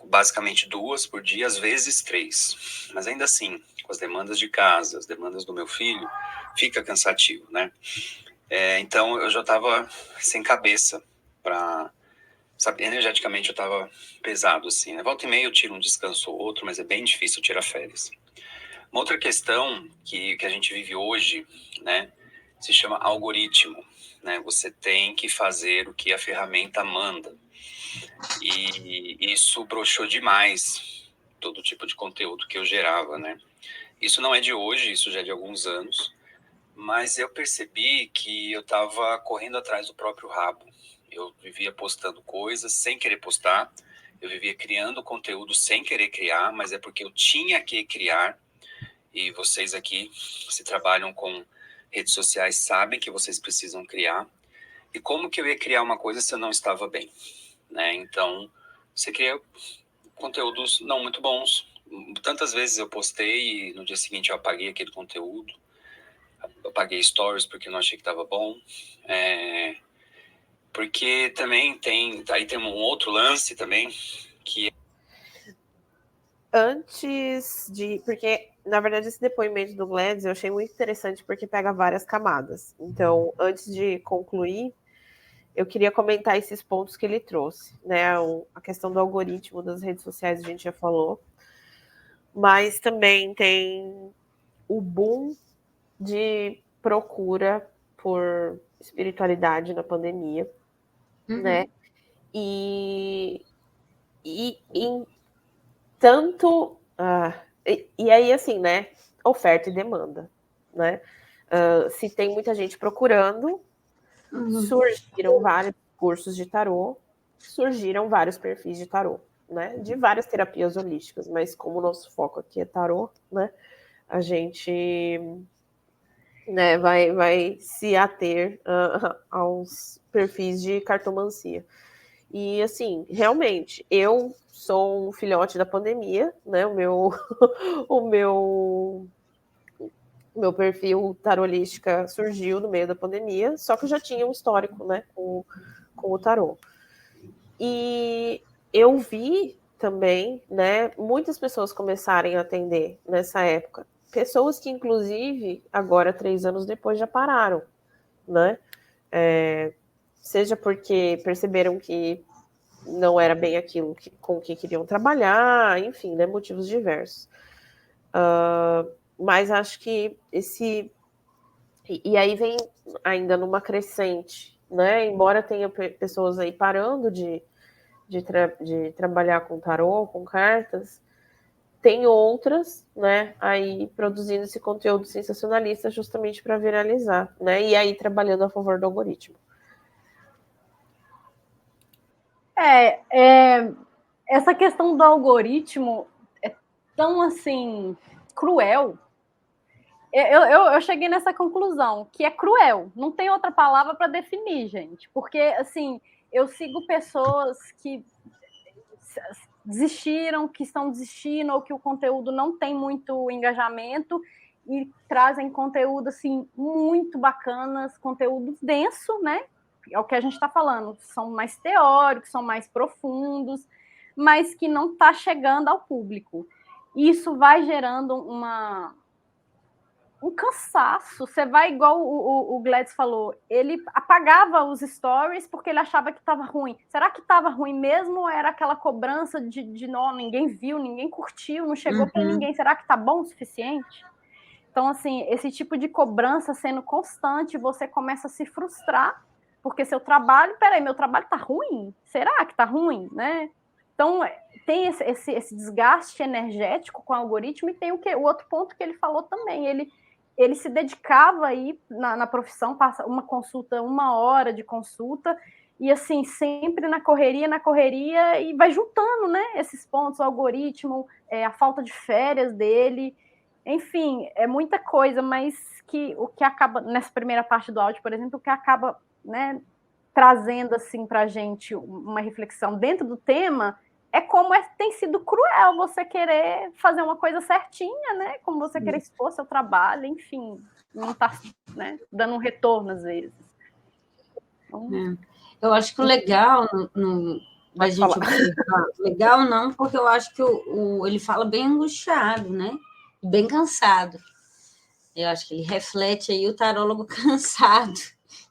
basicamente 2 por dia, às vezes 3. Mas ainda assim, com as demandas de casa, as demandas do meu filho, fica cansativo, né? Então, eu já estava sem cabeça para... Sabe, energeticamente eu estava pesado, assim, né? Volta e meia eu tiro um descanso ou outro, mas é bem difícil tirar férias. Uma outra questão que a gente vive hoje, né, se chama algoritmo, né? Você tem que fazer o que a ferramenta manda. E isso broxou demais todo tipo de conteúdo que eu gerava, né? Isso não é de hoje, isso já é de alguns anos, mas eu percebi que eu estava correndo atrás do próprio rabo. Eu vivia postando coisas sem querer postar, eu vivia criando conteúdo sem querer criar, mas é porque eu tinha que criar. E vocês aqui, se trabalham com redes sociais, sabem que vocês precisam criar. E como que eu ia criar uma coisa se eu não estava bem, né? Então, você cria conteúdos não muito bons. Tantas vezes eu postei e no dia seguinte eu apaguei aquele conteúdo. Eu apaguei stories porque não achei que estava bom. Porque também tem um outro lance também, que porque, na verdade, esse depoimento do Gladys eu achei muito interessante porque pega várias camadas. Então, antes de concluir, eu queria comentar esses pontos que ele trouxe, né? A questão do algoritmo das redes sociais, a gente já falou, mas também tem o boom de procura por espiritualidade na pandemia, né? E em tanto... e aí, assim, né? Oferta e demanda, né? Se tem muita gente procurando, surgiram vários cursos de tarô, surgiram vários perfis de tarô, né? De várias terapias holísticas, mas como o nosso foco aqui é tarô, né? A gente, né, vai se ater aos perfis de cartomancia. E, assim, realmente, eu sou um filhote da pandemia, né? O meu perfil tarolística surgiu no meio da pandemia, só que eu já tinha um histórico, né, com o tarô. E eu vi também, né, muitas pessoas começarem a atender nessa época. Pessoas que, inclusive, agora, 3 anos depois, já pararam, né? Seja porque perceberam que não era bem aquilo com que queriam trabalhar, enfim, né, motivos diversos. Mas acho que e aí vem ainda numa crescente, né? Embora tenha pessoas aí parando de trabalhar com tarô, com cartas, tem outras, né, aí produzindo esse conteúdo sensacionalista justamente para viralizar, né? E aí trabalhando a favor do algoritmo. Essa questão do algoritmo é tão, assim, cruel. Eu cheguei nessa conclusão, que é cruel. Não tem outra palavra para definir, gente. Porque, assim, eu sigo pessoas que desistiram, que estão desistindo, ou que o conteúdo não tem muito engajamento, e trazem conteúdo, assim, muito bacanas, conteúdo denso, né? É o que a gente está falando. São mais teóricos, são mais profundos, mas que não está chegando ao público. Isso vai gerando um cansaço. Você vai, igual o Gladys falou, ele apagava os stories porque ele achava que estava ruim. Será que estava ruim mesmo ou era aquela cobrança de não, ninguém viu, ninguém curtiu, não chegou para ninguém? Será que está bom o suficiente? Então, assim, esse tipo de cobrança sendo constante, você começa a se frustrar, porque seu trabalho, peraí, meu trabalho está ruim? Será que está ruim, né? Então, tem esse desgaste energético com o algoritmo, e tem o outro ponto que ele falou também. Ele se dedicava aí na profissão, passa uma consulta, 1 hora de consulta, e assim, sempre na correria, e vai juntando, né, esses pontos, o algoritmo, a falta de férias dele, enfim, é muita coisa, mas o que acaba, nessa primeira parte do áudio, por exemplo, o que acaba, né, trazendo assim para a gente uma reflexão dentro do tema, é como tem sido cruel você querer fazer uma coisa certinha, né? Como você querer expor seu trabalho, enfim, não está, né, dando um retorno às vezes. Então, eu acho que o legal da gente observar, legal não, porque eu acho que ele fala bem angustiado, né? Bem cansado. Eu acho que ele reflete aí o tarólogo cansado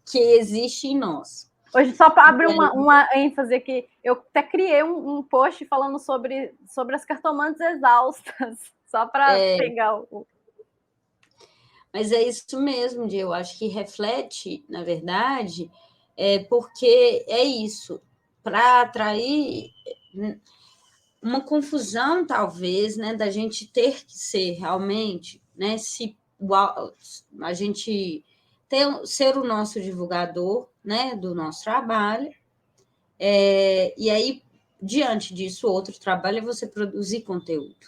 que existe em nós. Hoje, só para abrir uma ênfase aqui, eu até criei um post falando sobre as cartomantes exaustas, só para pegar o... Mas é isso mesmo, eu acho que reflete, na verdade, porque é isso, para atrair uma confusão, talvez, né, da gente ter que ser realmente, né, se a gente ser o nosso divulgador, né, do nosso trabalho, e aí, diante disso, outro trabalho é você produzir conteúdo,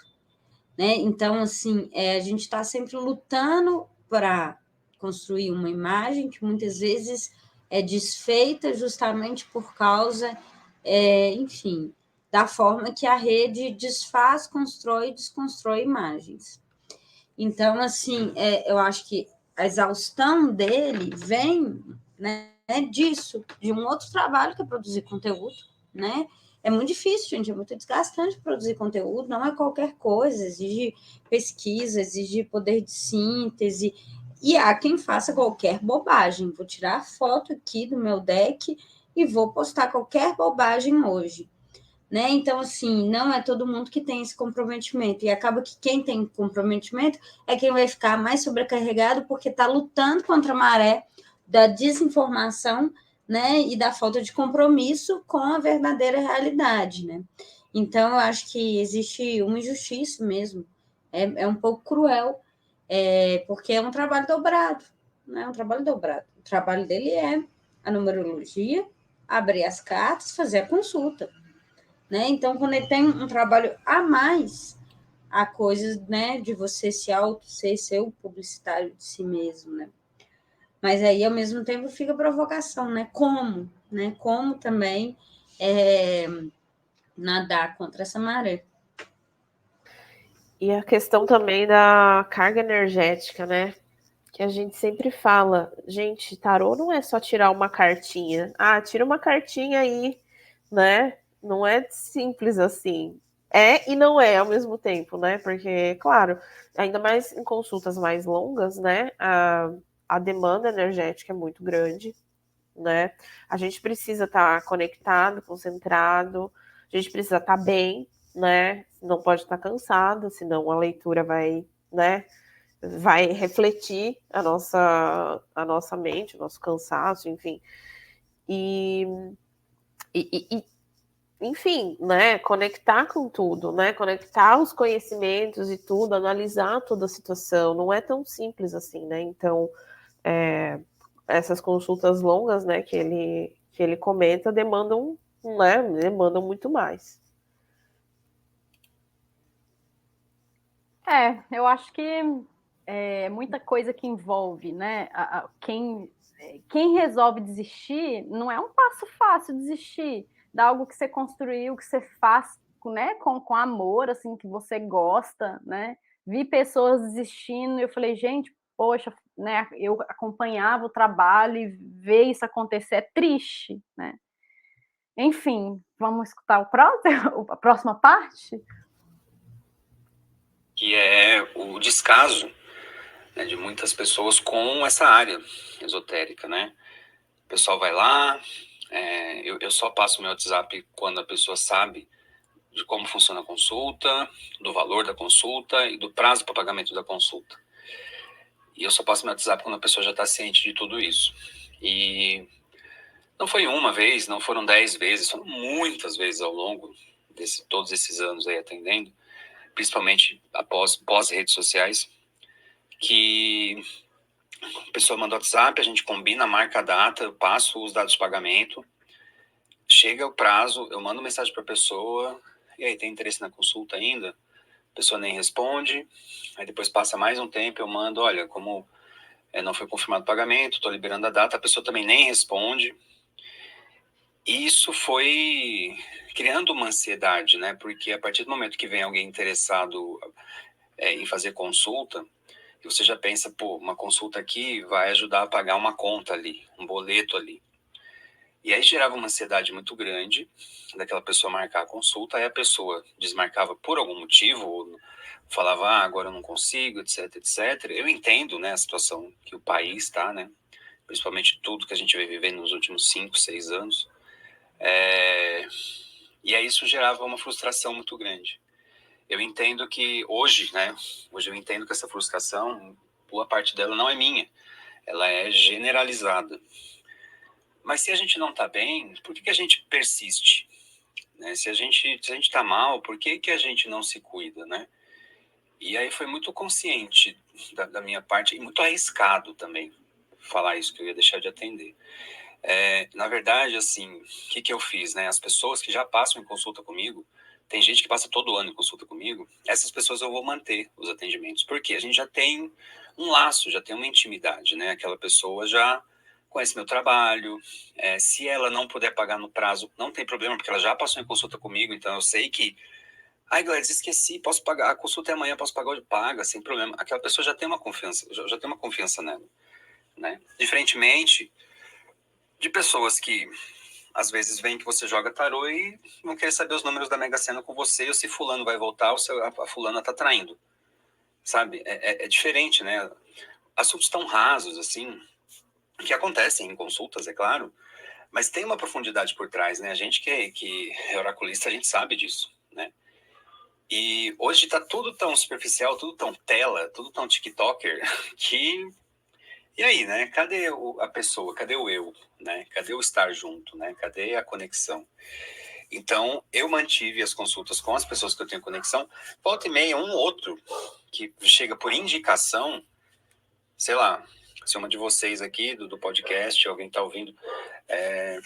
né? Então, assim, a gente está sempre lutando para construir uma imagem que muitas vezes é desfeita justamente por causa, enfim, da forma que a rede desfaz, constrói e desconstrói imagens. Então, assim, eu acho que a exaustão dele vem, né, disso, de um outro trabalho que é produzir conteúdo, né? É muito difícil, gente, é muito desgastante produzir conteúdo, não é qualquer coisa, exige pesquisa, exige poder de síntese, e há quem faça qualquer bobagem. Vou tirar a foto aqui do meu deck e vou postar qualquer bobagem hoje, né? Então, assim, não é todo mundo que tem esse comprometimento, e acaba que quem tem comprometimento é quem vai ficar mais sobrecarregado porque está lutando contra a maré da desinformação, né, e da falta de compromisso com a verdadeira realidade, né? Então, eu acho que existe uma injustiça mesmo, é um pouco cruel, porque é um trabalho dobrado, né? Um trabalho dobrado. O trabalho dele é a numerologia, abrir as cartas, fazer a consulta, né? Então, quando ele tem um trabalho a mais, há coisas, né, de você ser o publicitário de si mesmo, né? Mas aí, ao mesmo tempo, fica a provocação, né? Como? Né? Como também nadar contra essa maré. E a questão também da carga energética, né? Que a gente sempre fala, gente, tarô não é só tirar uma cartinha. Ah, tira uma cartinha aí, né? Não é simples assim. É e não é ao mesmo tempo, né? Porque, claro, ainda mais em consultas mais longas, né? A demanda energética é muito grande, né? A gente precisa estar conectado, concentrado, a gente precisa estar bem, né? Não pode estar cansado, senão a leitura vai, né? Vai refletir a nossa mente, o nosso cansaço, enfim. E enfim, né, conectar com tudo, né, conectar os conhecimentos e tudo, analisar toda a situação, não é tão simples assim, né, então, essas consultas longas, né, que ele comenta, demandam muito mais. Eu acho que é muita coisa que envolve, né, quem resolve desistir, não é um passo fácil desistir de algo que você construiu, que você faz, né, com amor, assim, que você gosta, né? Vi pessoas desistindo e eu falei, gente, poxa, né, eu acompanhava o trabalho e ver isso acontecer é triste, né? Enfim, vamos escutar a próxima parte? Que é o descaso, né, de muitas pessoas com essa área esotérica, né? O pessoal vai lá, eu só passo meu WhatsApp quando a pessoa sabe de como funciona a consulta, do valor da consulta e do prazo para pagamento da consulta. E eu só passo meu WhatsApp quando a pessoa já está ciente de tudo isso. E não foi uma vez, não foram 10 vezes, foram muitas vezes ao longo de todos esses anos aí atendendo, principalmente pós redes sociais, que a pessoa manda WhatsApp, a gente combina, marca a data, eu passo os dados de pagamento, chega o prazo, eu mando mensagem para a pessoa, e aí, tem interesse na consulta ainda? A pessoa nem responde, aí depois passa mais um tempo, eu mando, olha, como não foi confirmado o pagamento, estou liberando a data, a pessoa também nem responde, E isso foi criando uma ansiedade, né? Porque a partir do momento que vem alguém interessado em fazer consulta, você já pensa, pô, uma consulta aqui vai ajudar a pagar uma conta ali, um boleto ali. E aí gerava uma ansiedade muito grande daquela pessoa marcar a consulta, aí a pessoa desmarcava por algum motivo, ou falava, agora eu não consigo, etc, etc. Eu entendo, né, a situação que o país está, né, principalmente tudo que a gente vai viver nos últimos 5, 6 anos. E aí isso gerava uma frustração muito grande. Eu entendo que hoje, né, hoje eu entendo que essa frustração, boa parte dela não é minha, ela é generalizada. Mas se a gente não está bem, por que a gente persiste? Né? Se a gente está mal, por que a gente não se cuida, né? E aí foi muito consciente da minha parte e muito arriscado também falar isso, que eu ia deixar de atender. Na verdade, assim, o que eu fiz, né? As pessoas que já passam em consulta comigo, tem gente que passa todo ano em consulta comigo, essas pessoas eu vou manter os atendimentos, porque a gente já tem um laço, já tem uma intimidade, né? Aquela pessoa já conhece meu trabalho, se ela não puder pagar no prazo, não tem problema, porque ela já passou em consulta comigo, então eu sei que, ai, Gladys, esqueci, posso pagar, a consulta é amanhã, posso pagar hoje? Paga, sem problema. Aquela pessoa já tem uma confiança, já tem uma confiança nela, né? Diferentemente de pessoas que às vezes vem que você joga tarô e não quer saber os números da Mega Sena com você, ou se fulano vai voltar, ou se a fulana tá traindo, sabe? É diferente, né? Assuntos tão rasos, assim, que acontecem em consultas, é claro, mas tem uma profundidade por trás, né? A gente que é oraculista, a gente sabe disso, né? E hoje tá tudo tão superficial, tudo tão tela, tudo tão tiktoker, que... E aí, né? Cadê a pessoa? Cadê o eu? Né? Cadê o estar junto? Né? Cadê a conexão? Então, eu mantive as consultas com as pessoas que eu tenho conexão. Volta e meia, um outro que chega por indicação, sei lá, se uma de vocês aqui do podcast, alguém está ouvindo,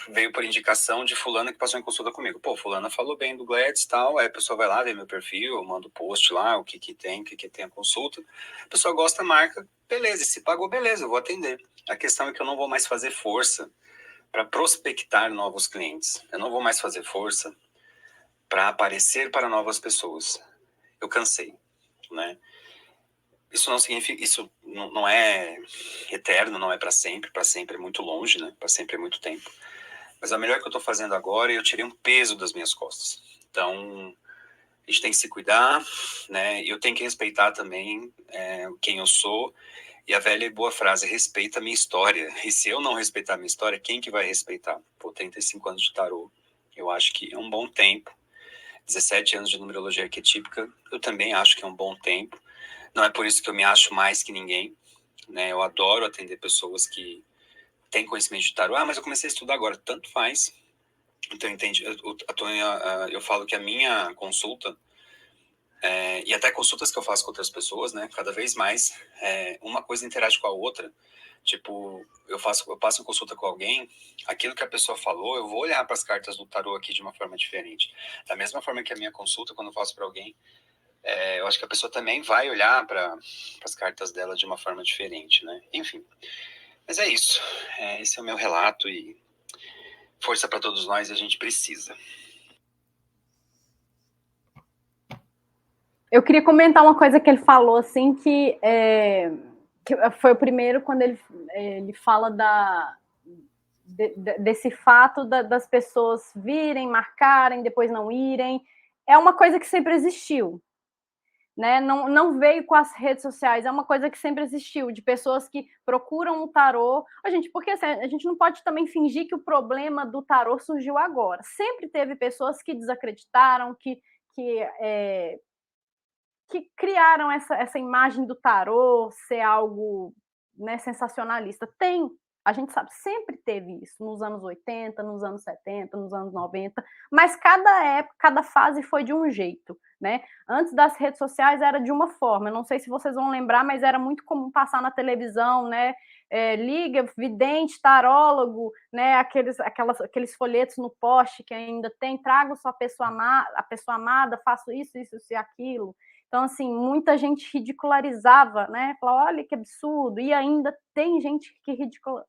veio por indicação de fulana que passou em consulta comigo. Pô, fulana falou bem do Gladys e tal, aí a pessoa vai lá, vê meu perfil, eu mando post lá, o que tem a consulta. A pessoa gosta, marca, beleza, se pagou, beleza, eu vou atender. A questão é que eu não vou mais fazer força para prospectar novos clientes. Eu não vou mais fazer força para aparecer para novas pessoas. Eu cansei, né? Isso não significa, isso não é eterno, não é para sempre é muito longe, né? Para sempre é muito tempo. Mas a melhor que eu estou fazendo agora, eu tirei um peso das minhas costas. Então, a gente tem que se cuidar, né? Eu tenho que respeitar também quem eu sou. E a velha e boa frase, respeita a minha história. E se eu não respeitar a minha história, quem que vai respeitar? Pô, 35 anos de tarô, eu acho que é um bom tempo. 17 anos de numerologia arquetípica, eu também acho que é um bom tempo. Não é por isso que eu me acho mais que ninguém, né? Eu adoro atender pessoas que têm conhecimento de tarô. Mas eu comecei a estudar agora, tanto faz. Então, entende? Eu falo que a minha consulta, e até consultas que eu faço com outras pessoas, né? Cada vez mais, uma coisa interage com a outra. Tipo, eu passo uma consulta com alguém, aquilo que a pessoa falou, eu vou olhar para as cartas do tarô aqui de uma forma diferente. Da mesma forma que a minha consulta, quando eu faço para alguém, eu acho que a pessoa também vai olhar para as cartas dela de uma forma diferente, né? Enfim, mas é isso. Esse é o meu relato e força para todos nós, a gente precisa. Eu queria comentar uma coisa que ele falou, assim, que foi o primeiro quando ele fala desse fato das pessoas virem, marcarem, depois não irem. É uma coisa que sempre existiu, né? Não veio com as redes sociais, é uma coisa que sempre existiu, de pessoas que procuram o tarô. Porque assim, a gente não pode também fingir que o problema do tarô surgiu agora. Sempre teve pessoas que desacreditaram, que criaram essa imagem do tarô ser algo, né, sensacionalista. A gente sabe, sempre teve isso, nos anos 80, nos anos 70, nos anos 90, mas cada época, cada fase foi de um jeito, né? Antes das redes sociais era de uma forma, eu não sei se vocês vão lembrar, mas era muito comum passar na televisão, né? Liga, vidente, tarólogo, né? Aqueles folhetos no poste que ainda tem, trago sua pessoa amada, faço isso e aquilo. Então, assim, muita gente ridicularizava, né? Falava, olha que absurdo, e ainda tem gente que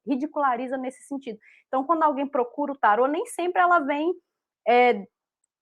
ridiculariza nesse sentido. Então, quando alguém procura o tarô, nem sempre ela vem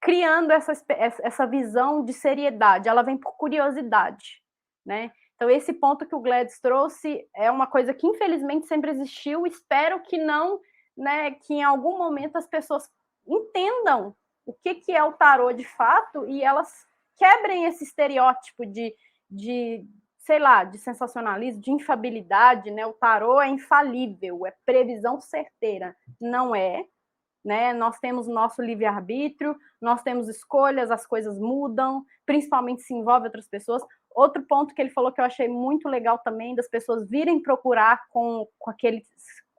criando essa visão de seriedade, ela vem por curiosidade, né? Então, esse ponto que o Gladys trouxe é uma coisa que, infelizmente, sempre existiu. Espero que não, né, que em algum momento as pessoas entendam o que é o tarô de fato e elas quebrem esse estereótipo de sei lá, de sensacionalismo, de infalibilidade, né? O tarô é infalível, é previsão certeira. Não é, né? Nós temos nosso livre-arbítrio, nós temos escolhas, as coisas mudam, principalmente se envolve outras pessoas. Outro ponto que ele falou que eu achei muito legal também, das pessoas virem procurar com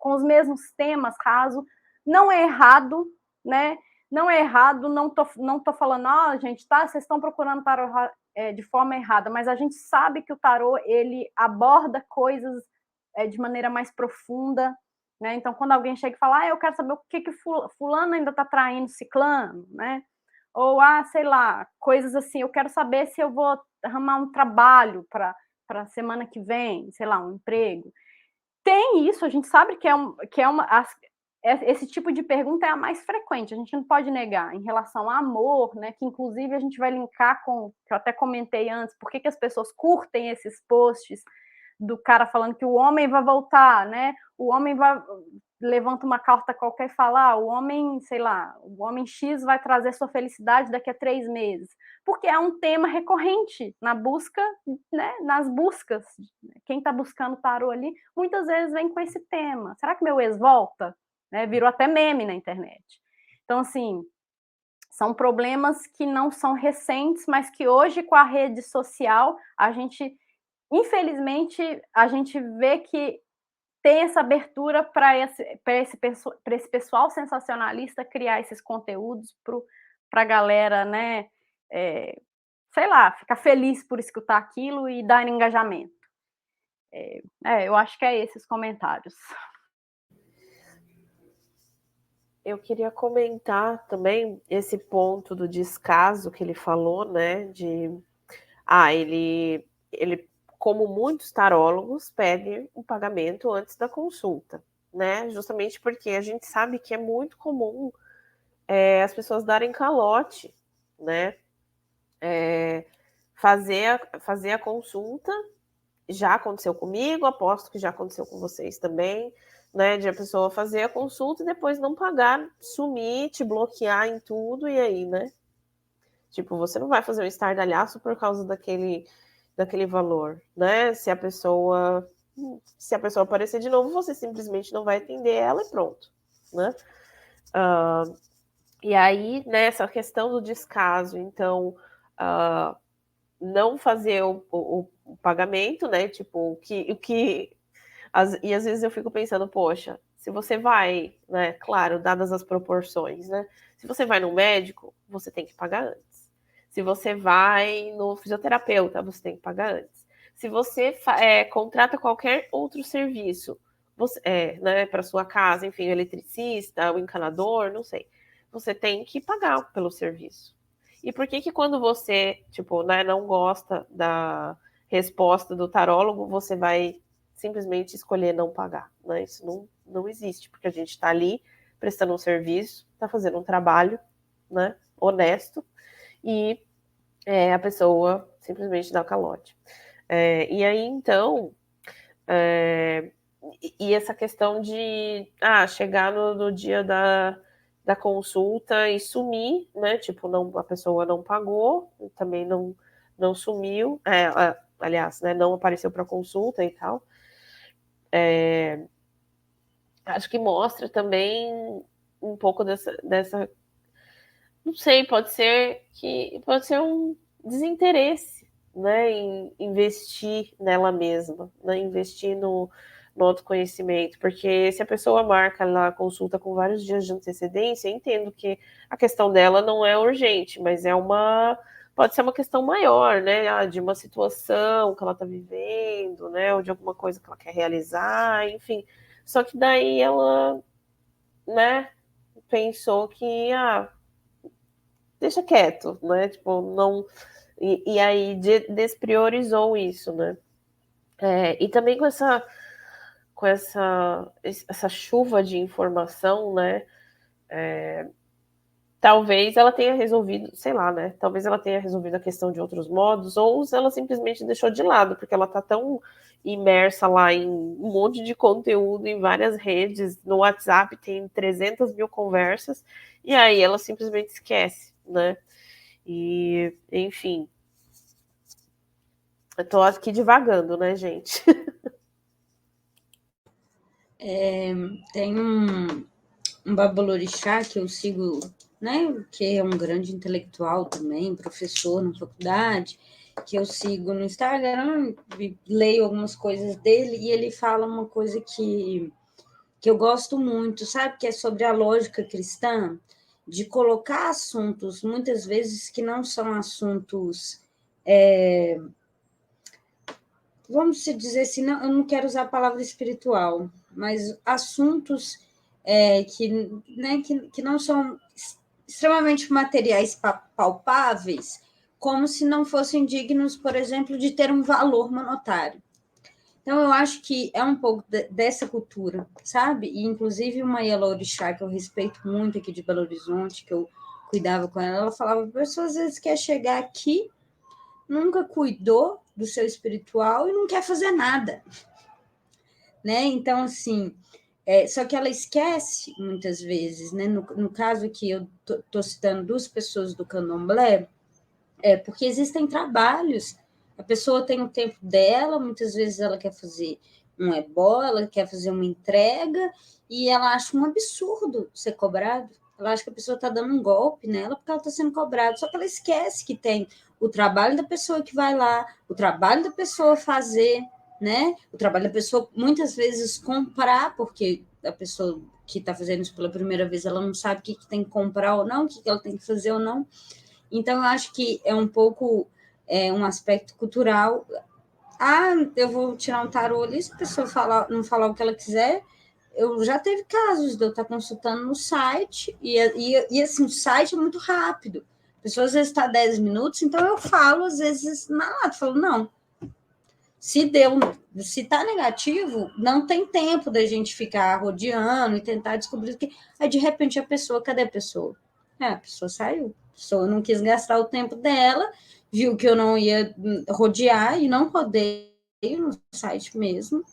os mesmos temas raso, não é errado, né? Não é errado, não tô falando, gente, tá, vocês estão procurando tarô de forma errada, mas a gente sabe que o tarô, ele aborda coisas de maneira mais profunda, né? Então, quando alguém chega e fala, eu quero saber o que fulano ainda está traindo ciclano, né? Ou, sei lá, coisas assim, eu quero saber se eu vou arrumar um trabalho para a semana que vem, sei lá, um emprego. Tem isso, a gente sabe que esse tipo de pergunta é a mais frequente, a gente não pode negar, em relação ao amor, né, que inclusive a gente vai linkar com, que eu até comentei antes, por que as pessoas curtem esses posts do cara falando que o homem vai voltar, né, o homem levanta uma carta qualquer e fala, o homem, sei lá, o homem X vai trazer sua felicidade daqui a 3 meses, porque é um tema recorrente na busca, né, nas buscas, quem está buscando tarô ali, muitas vezes vem com esse tema, será que meu ex volta? Né, virou até meme na internet. Então, assim, são problemas que não são recentes, mas que hoje, com a rede social, infelizmente, a gente vê que tem essa abertura para esse pessoal sensacionalista criar esses conteúdos para a galera, né, sei lá, ficar feliz por escutar aquilo e dar engajamento. Eu acho que é esses comentários. Eu queria comentar também esse ponto do descaso que ele falou, né? Ele, como muitos tarólogos, pede um pagamento antes da consulta, né? Justamente porque a gente sabe que é muito comum as pessoas darem calote, né? Fazer a consulta, já aconteceu comigo, aposto que já aconteceu com vocês também, né, de a pessoa fazer a consulta e depois não pagar, sumir, te bloquear em tudo, e aí, né? Tipo, você não vai fazer um estardalhaço por causa daquele valor, né? Se a pessoa aparecer de novo, você simplesmente não vai atender ela e pronto, né? E aí, nessa questão do descaso, então, não fazer o pagamento, né? Tipo, e às vezes eu fico pensando, poxa, se você vai, né, claro, dadas as proporções, né? Se você vai no médico, você tem que pagar antes. Se você vai no fisioterapeuta, você tem que pagar antes. Se você contrata qualquer outro serviço, né, para sua casa, enfim, o eletricista, o encanador, não sei, você tem que pagar pelo serviço. E por que quando você, tipo, né, não gosta da resposta do tarólogo, você vai simplesmente escolher não pagar, né? Isso não existe, porque a gente está ali prestando um serviço, está fazendo um trabalho, né, honesto, e a pessoa simplesmente dá calote. E aí, então, e essa questão de chegar no dia da consulta e sumir, né? Tipo, a pessoa não pagou, também não sumiu, aliás, né, não apareceu para consulta e tal. Acho que mostra também um pouco dessa, não sei, pode ser um desinteresse, né, em investir nela mesma, né, investir no autoconhecimento, porque se a pessoa marca lá a consulta com vários dias de antecedência, eu entendo que a questão dela não é urgente, mas pode ser uma questão maior, né, de uma situação que ela está vivendo, né, ou de alguma coisa que ela quer realizar, enfim. Só que daí ela, né, pensou que deixa quieto, né? Tipo, E aí despriorizou isso, né? E também com essa chuva de informação, né? Talvez ela tenha resolvido, sei lá, né? Talvez ela tenha resolvido a questão de outros modos, ou ela simplesmente deixou de lado, porque ela tá tão imersa lá em um monte de conteúdo em várias redes. No WhatsApp tem 300 mil conversas, e aí ela simplesmente esquece, né? E, enfim. Eu tô aqui divagando, né, gente? Tem um babalorixá que eu sigo, né, que é um grande intelectual também, professor na faculdade, que eu sigo no Instagram, leio algumas coisas dele, e ele fala uma coisa que eu gosto muito, sabe? Que é sobre a lógica cristã, de colocar assuntos, muitas vezes, que não são assuntos... vamos dizer assim, não, eu não quero usar a palavra espiritual, mas assuntos que não são extremamente materiais palpáveis, como se não fossem dignos, por exemplo, de ter um valor monetário. Então, eu acho que é um pouco dessa cultura, sabe? E, inclusive, uma Yalorixá, que eu respeito muito aqui de Belo Horizonte, que eu cuidava com ela, ela falava, a pessoa às vezes quer chegar aqui, nunca cuidou do seu espiritual e não quer fazer nada, né? Então, assim, só que ela esquece, muitas vezes, né? No caso aqui, eu estou citando 2 pessoas do candomblé, porque existem trabalhos, a pessoa tem o tempo dela, muitas vezes ela quer fazer um ebó, ela quer fazer uma entrega, e ela acha um absurdo ser cobrado. Ela acha que a pessoa está dando um golpe nela porque ela está sendo cobrada, só que ela esquece que tem o trabalho da pessoa que vai lá, o trabalho da pessoa fazer, né? O trabalho da pessoa, muitas vezes, comprar, porque a pessoa que está fazendo isso pela primeira vez, ela não sabe o que tem que comprar ou não, o que ela tem que fazer ou não. Então, eu acho que é um pouco um aspecto cultural. Eu vou tirar um tarô ali, se a pessoa não falar o que ela quiser. Eu já teve casos de eu estar consultando no site, e assim, o site é muito rápido. A pessoa às vezes está 10 minutos, então eu falo, às vezes, na lata, falo, não. Se está negativo, não tem tempo da gente ficar rodeando e tentar descobrir o que. Aí, de repente, cadê a pessoa? A pessoa saiu. A pessoa não quis gastar o tempo dela, viu que eu não ia rodear e não rodei no site mesmo,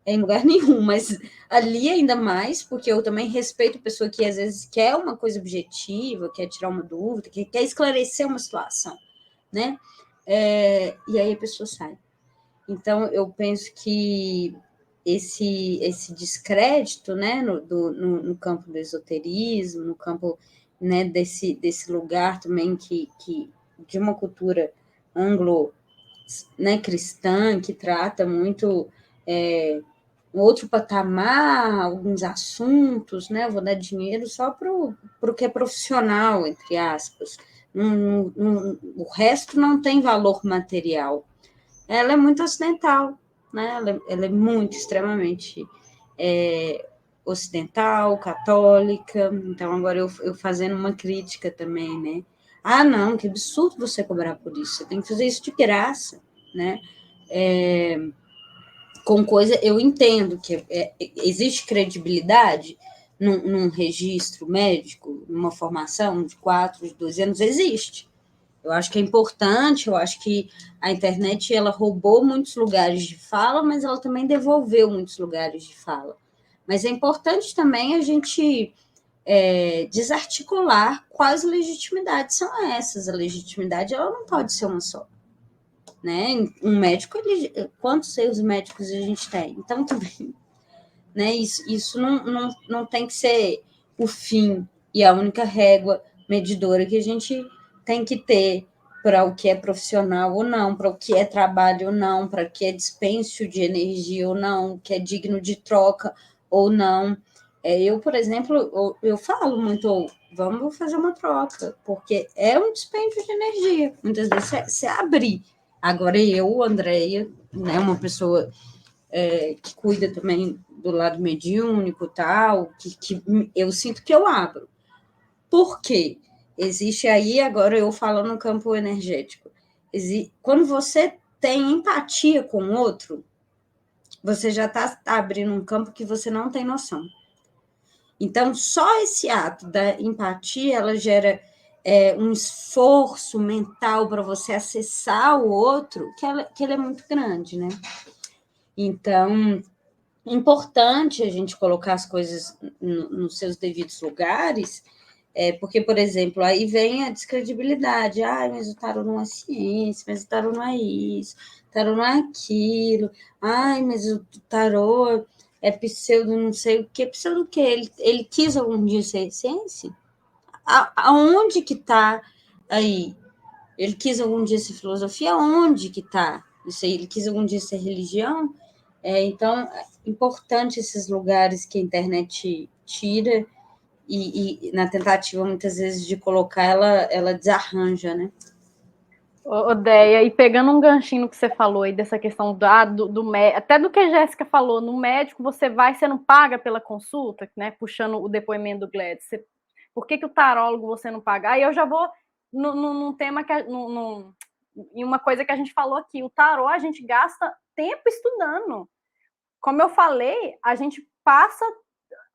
em lugar nenhum, mas ali ainda mais, porque eu também respeito a pessoa que às vezes quer uma coisa objetiva, quer tirar uma dúvida, quer esclarecer uma situação, né? E aí a pessoa sai. Então, eu penso que esse descrédito, né, no campo do esoterismo, no campo, né, desse lugar também que de uma cultura anglo, né, cristã, que trata muito um outro patamar, alguns assuntos, né, eu vou dar dinheiro só para o que é profissional, entre aspas. O resto não tem valor material. Ela é muito ocidental, né? Ela é muito, extremamente ocidental, católica. Então, agora eu fazendo uma crítica também, né? Não, que absurdo você cobrar por isso. Você tem que fazer isso de graça, né? Com coisa, eu entendo que existe credibilidade num registro médico, numa formação de 4, de 2 anos, existe. Eu acho que é importante, eu acho que a internet ela roubou muitos lugares de fala, mas ela também devolveu muitos lugares de fala. Mas é importante também a gente desarticular quais legitimidades são essas. A legitimidade ela não pode ser uma só. Né? Um médico, quantos seus médicos a gente tem? Então, também, né? Isso não tem que ser o fim e a única régua medidora que a gente tem que ter para o que é profissional ou não, para o que é trabalho ou não, para o que é dispêndio de energia ou não, o que é digno de troca ou não. Eu, por exemplo, eu falo muito, vamos fazer uma troca, porque é um dispêndio de energia. Muitas vezes você abrir. Agora eu, Andréia, né, uma pessoa que cuida também do lado mediúnico e tal, que eu sinto que eu abro. Por quê? Existe aí, agora eu falo no campo energético, quando você tem empatia com o outro, você já está abrindo um campo que você não tem noção. Então, só esse ato da empatia, ela gera um esforço mental para você acessar o outro, que ele é muito grande, né? Então, é importante a gente colocar as coisas nos seus devidos lugares, porque, por exemplo, aí vem a descredibilidade. Mas o tarô não é ciência, mas o tarô não é isso, o tarô não é aquilo. Mas o tarô é pseudo não sei o quê. Pseudo o quê? Ele quis algum dia ser ciência? Aonde que está aí? Ele quis algum dia ser filosofia? Onde que está isso aí? Ele quis algum dia ser religião? Então, é importante esses lugares que a internet tira e na tentativa, muitas vezes, de colocar, ela desarranja, né? Odeia, e pegando um ganchinho que você falou aí dessa questão do médico, até do que a Jéssica falou, no médico você não paga pela consulta, né? Puxando o depoimento do Gladys. Por que o tarólogo você não paga? Aí eu já vou num tema em uma coisa que a gente falou aqui. O tarô a gente gasta tempo estudando. Como eu falei, a gente passa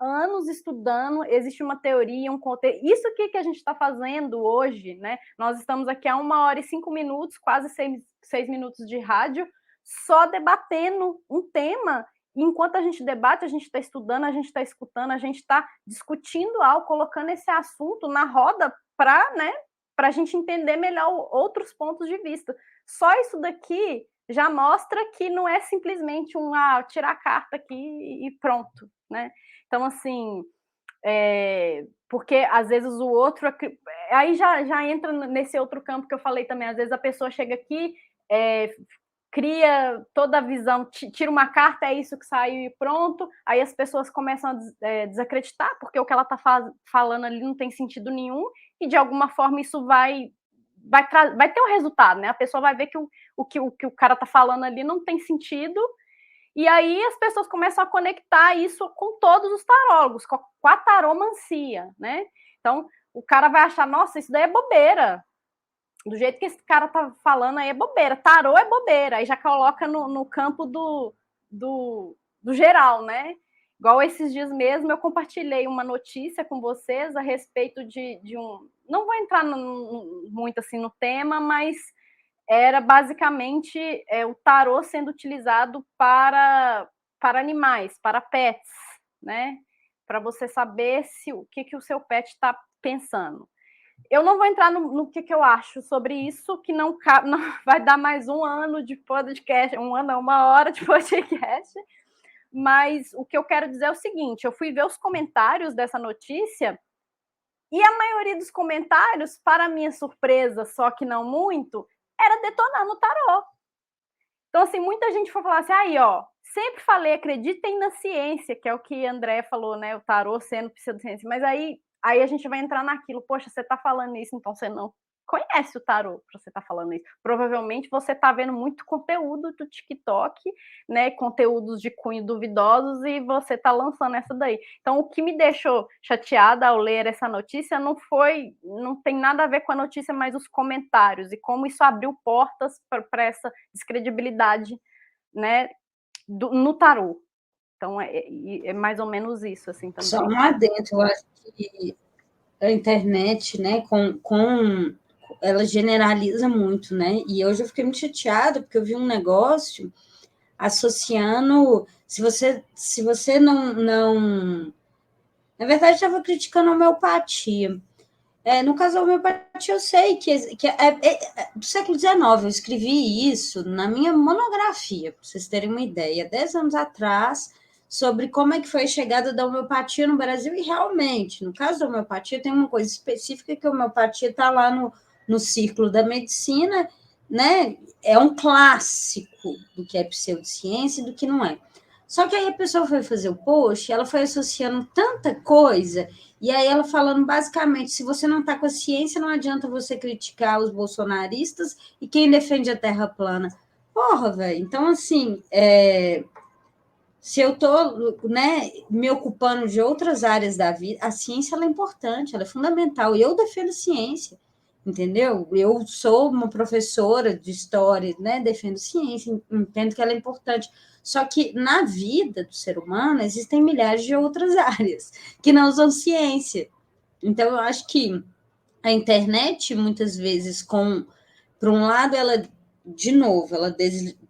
anos estudando, existe uma teoria, um contexto. Isso aqui que a gente está fazendo hoje, né? Nós estamos aqui há 1h05, quase 6 minutos de rádio, só debatendo um tema. E enquanto a gente debate, a gente está estudando, a gente está escutando, a gente está discutindo algo, colocando esse assunto na roda para, né, a gente entender melhor outros pontos de vista. Só isso daqui já mostra que não é simplesmente tirar a carta aqui e pronto, né? Então, assim, porque às vezes o outro... Aí já entra nesse outro campo que eu falei também. Às vezes a pessoa chega aqui, cria toda a visão, tira uma carta, é isso que saiu e pronto. Aí as pessoas começam a desacreditar, porque o que ela está falando ali não tem sentido nenhum, e de alguma forma isso vai ter um resultado, né? A pessoa vai ver que o que o cara está falando ali não tem sentido. E aí as pessoas começam a conectar isso com todos os tarólogos, com a taromancia, né? Então, o cara vai achar, nossa, isso daí é bobeira. Do jeito que esse cara tá falando aí é bobeira. Tarô é bobeira. Aí já coloca no campo do geral, né? Igual esses dias mesmo, eu compartilhei uma notícia com vocês a respeito de um... Não vou entrar muito assim no tema, mas... era basicamente o tarô sendo utilizado para animais, para pets, né? Para você saber o que o seu pet está pensando. Eu não vou entrar no que eu acho sobre isso, que não vai dar mais 1 ano de podcast, 1 ano, não, 1 hora de podcast, mas o que eu quero dizer é o seguinte, eu fui ver os comentários dessa notícia e a maioria dos comentários, para minha surpresa, só que não muito, era detonando o tarô. Então, assim, muita gente foi falar assim, sempre falei, acreditem na ciência, que é o que a André falou, né, o tarô sendo pseudociência, mas aí a gente vai entrar naquilo, poxa, você está falando isso, então você não conhece o tarô para você estar falando isso. Provavelmente você está vendo muito conteúdo do TikTok, né, conteúdos de cunho duvidosos, e você está lançando essa daí. Então, o que me deixou chateada ao ler essa notícia não tem nada a ver com a notícia, mas os comentários, e como isso abriu portas para essa descredibilidade, né, no tarô. Então, é mais ou menos isso, assim, também. Só lá dentro, eu acho que a internet, né, ela generaliza muito, né? E hoje eu fiquei muito chateada, porque eu vi um negócio associando... Se você não... Na verdade, estava criticando a homeopatia. No caso da homeopatia, eu sei que é do século XIX. Eu escrevi isso na minha monografia, para vocês terem uma ideia, 10 anos atrás, sobre como é que foi a chegada da homeopatia no Brasil. E realmente, no caso da homeopatia, tem uma coisa específica, que a homeopatia está lá no círculo da medicina, né? É um clássico do que é pseudociência e do que não é. Só que aí a pessoa foi fazer o post, ela foi associando tanta coisa, e aí ela falando basicamente, se você não está com a ciência, não adianta você criticar os bolsonaristas e quem defende a terra plana. Porra, velho, então assim, se eu estou, né, me ocupando de outras áreas da vida, a ciência ela é importante, ela é fundamental, e eu defendo ciência. entendeu? Eu sou uma professora de história, né? Defendo ciência, entendo que ela é importante. Só que na vida do ser humano existem milhares de outras áreas que não usam ciência. Então, eu acho que a internet, muitas vezes, por um lado, ela, de novo, ela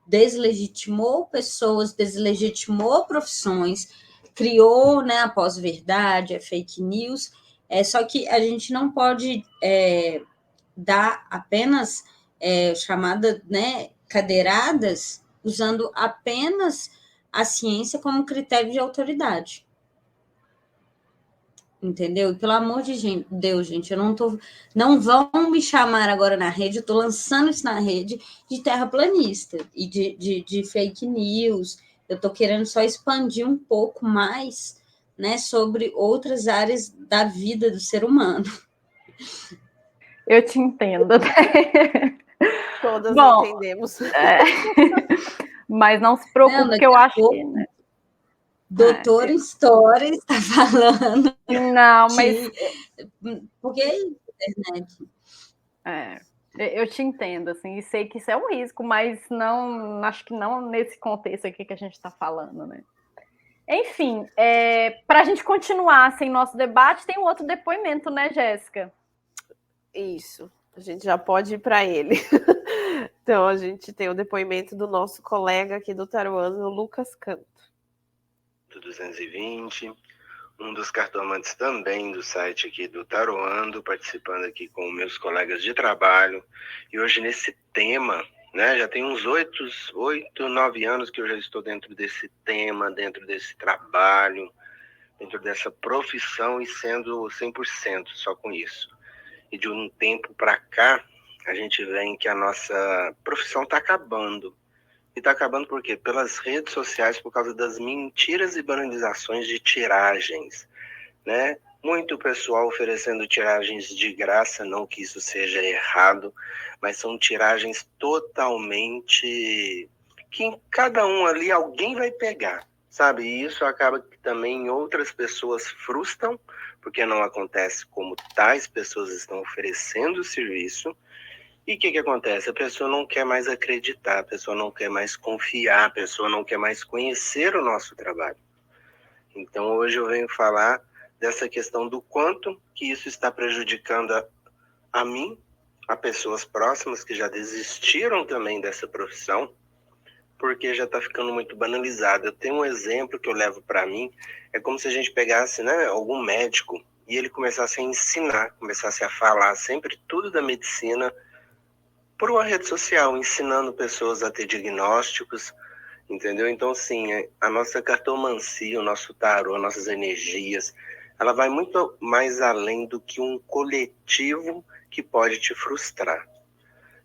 deslegitimou pessoas, deslegitimou profissões, criou, né, a pós-verdade, a fake news, só que a gente não pode dar apenas chamada, né, cadeiradas, usando apenas a ciência como critério de autoridade. Entendeu? E pelo amor de Deus, gente, não vão me chamar agora na rede, eu estou lançando isso na rede de terraplanista e de fake news. Eu estou querendo só expandir um pouco mais, né, sobre outras áreas da vida do ser humano. Eu te entendo. Todas Bom, entendemos. Mas não se preocupe, que eu acho que... Né? Doutor em História está falando. Não, mas... Porque é internet. Eu te entendo, assim, e sei que isso é um risco, mas não, acho que não nesse contexto aqui que a gente está falando, né? Enfim, para a gente continuar sem nosso debate, tem um outro depoimento, né, Jéssica? Isso, a gente já pode ir para ele. Então, a gente tem o depoimento do nosso colega aqui do Taruano, Lucas Canto. 220, um dos cartomantes também do site aqui do Taroando, participando aqui com meus colegas de trabalho. E hoje nesse tema, né, já tem uns 8, 9 anos que eu já estou dentro desse tema, dentro desse trabalho, dentro dessa profissão e sendo 100% só com isso. E de um tempo para cá, a gente vê que a nossa profissão está acabando. E está acabando por quê? Pelas redes sociais, por causa das mentiras e banalizações de tiragens, né? Muito pessoal oferecendo tiragens de graça, não que isso seja errado, mas são tiragens totalmente que em cada um ali alguém vai pegar, sabe? E isso acaba que também outras pessoas frustram, porque não acontece como tais pessoas estão oferecendo o serviço. E o que acontece? A pessoa não quer mais acreditar, a pessoa não quer mais confiar, a pessoa não quer mais conhecer o nosso trabalho. Então, hoje eu venho falar dessa questão do quanto que isso está prejudicando a mim, a pessoas próximas que já desistiram também dessa profissão, porque já está ficando muito banalizado. Eu tenho um exemplo que eu levo para mim, é como se a gente pegasse, né, algum médico e ele começasse a ensinar, começasse a falar sempre tudo da medicina, por uma rede social, ensinando pessoas a ter diagnósticos, entendeu? Então, sim, a nossa cartomancia, o nosso tarô, nossas energias, ela vai muito mais além do que um coletivo que pode te frustrar.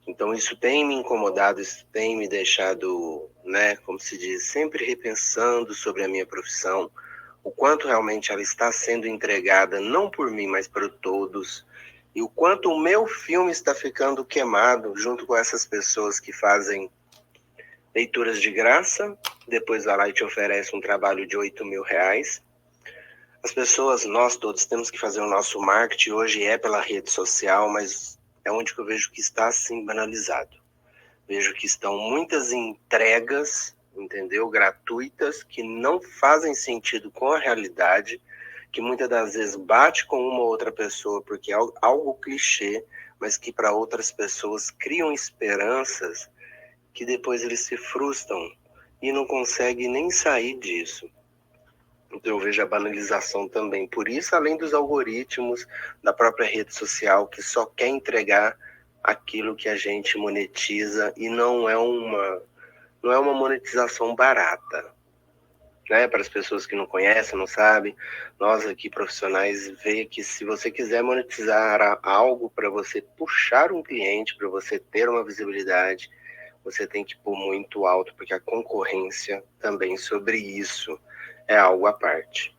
Então, isso tem me incomodado, isso tem me deixado, né, como se diz, sempre repensando sobre a minha profissão, o quanto realmente ela está sendo entregada, não por mim, mas por todos, e o quanto o meu filme está ficando queimado junto com essas pessoas que fazem leituras de graça, depois vai lá e te oferece um trabalho de R$8.000. As pessoas, nós todos, temos que fazer o nosso marketing, hoje é pela rede social, mas é onde que eu vejo que está assim banalizado. Vejo que estão muitas entregas, entendeu, gratuitas, que não fazem sentido com a realidade, que muitas das vezes bate com uma ou outra pessoa porque é algo clichê, mas que para outras pessoas criam esperanças que depois eles se frustram e não conseguem nem sair disso. Então eu vejo a banalização também. Por isso, além dos algoritmos da própria rede social, que só quer entregar aquilo que a gente monetiza e não é uma monetização barata. Né, para as pessoas que não conhecem, não sabem, nós aqui profissionais vê que se você quiser monetizar algo para você puxar um cliente, para você ter uma visibilidade, você tem que pôr muito alto, porque a concorrência também sobre isso é algo à parte.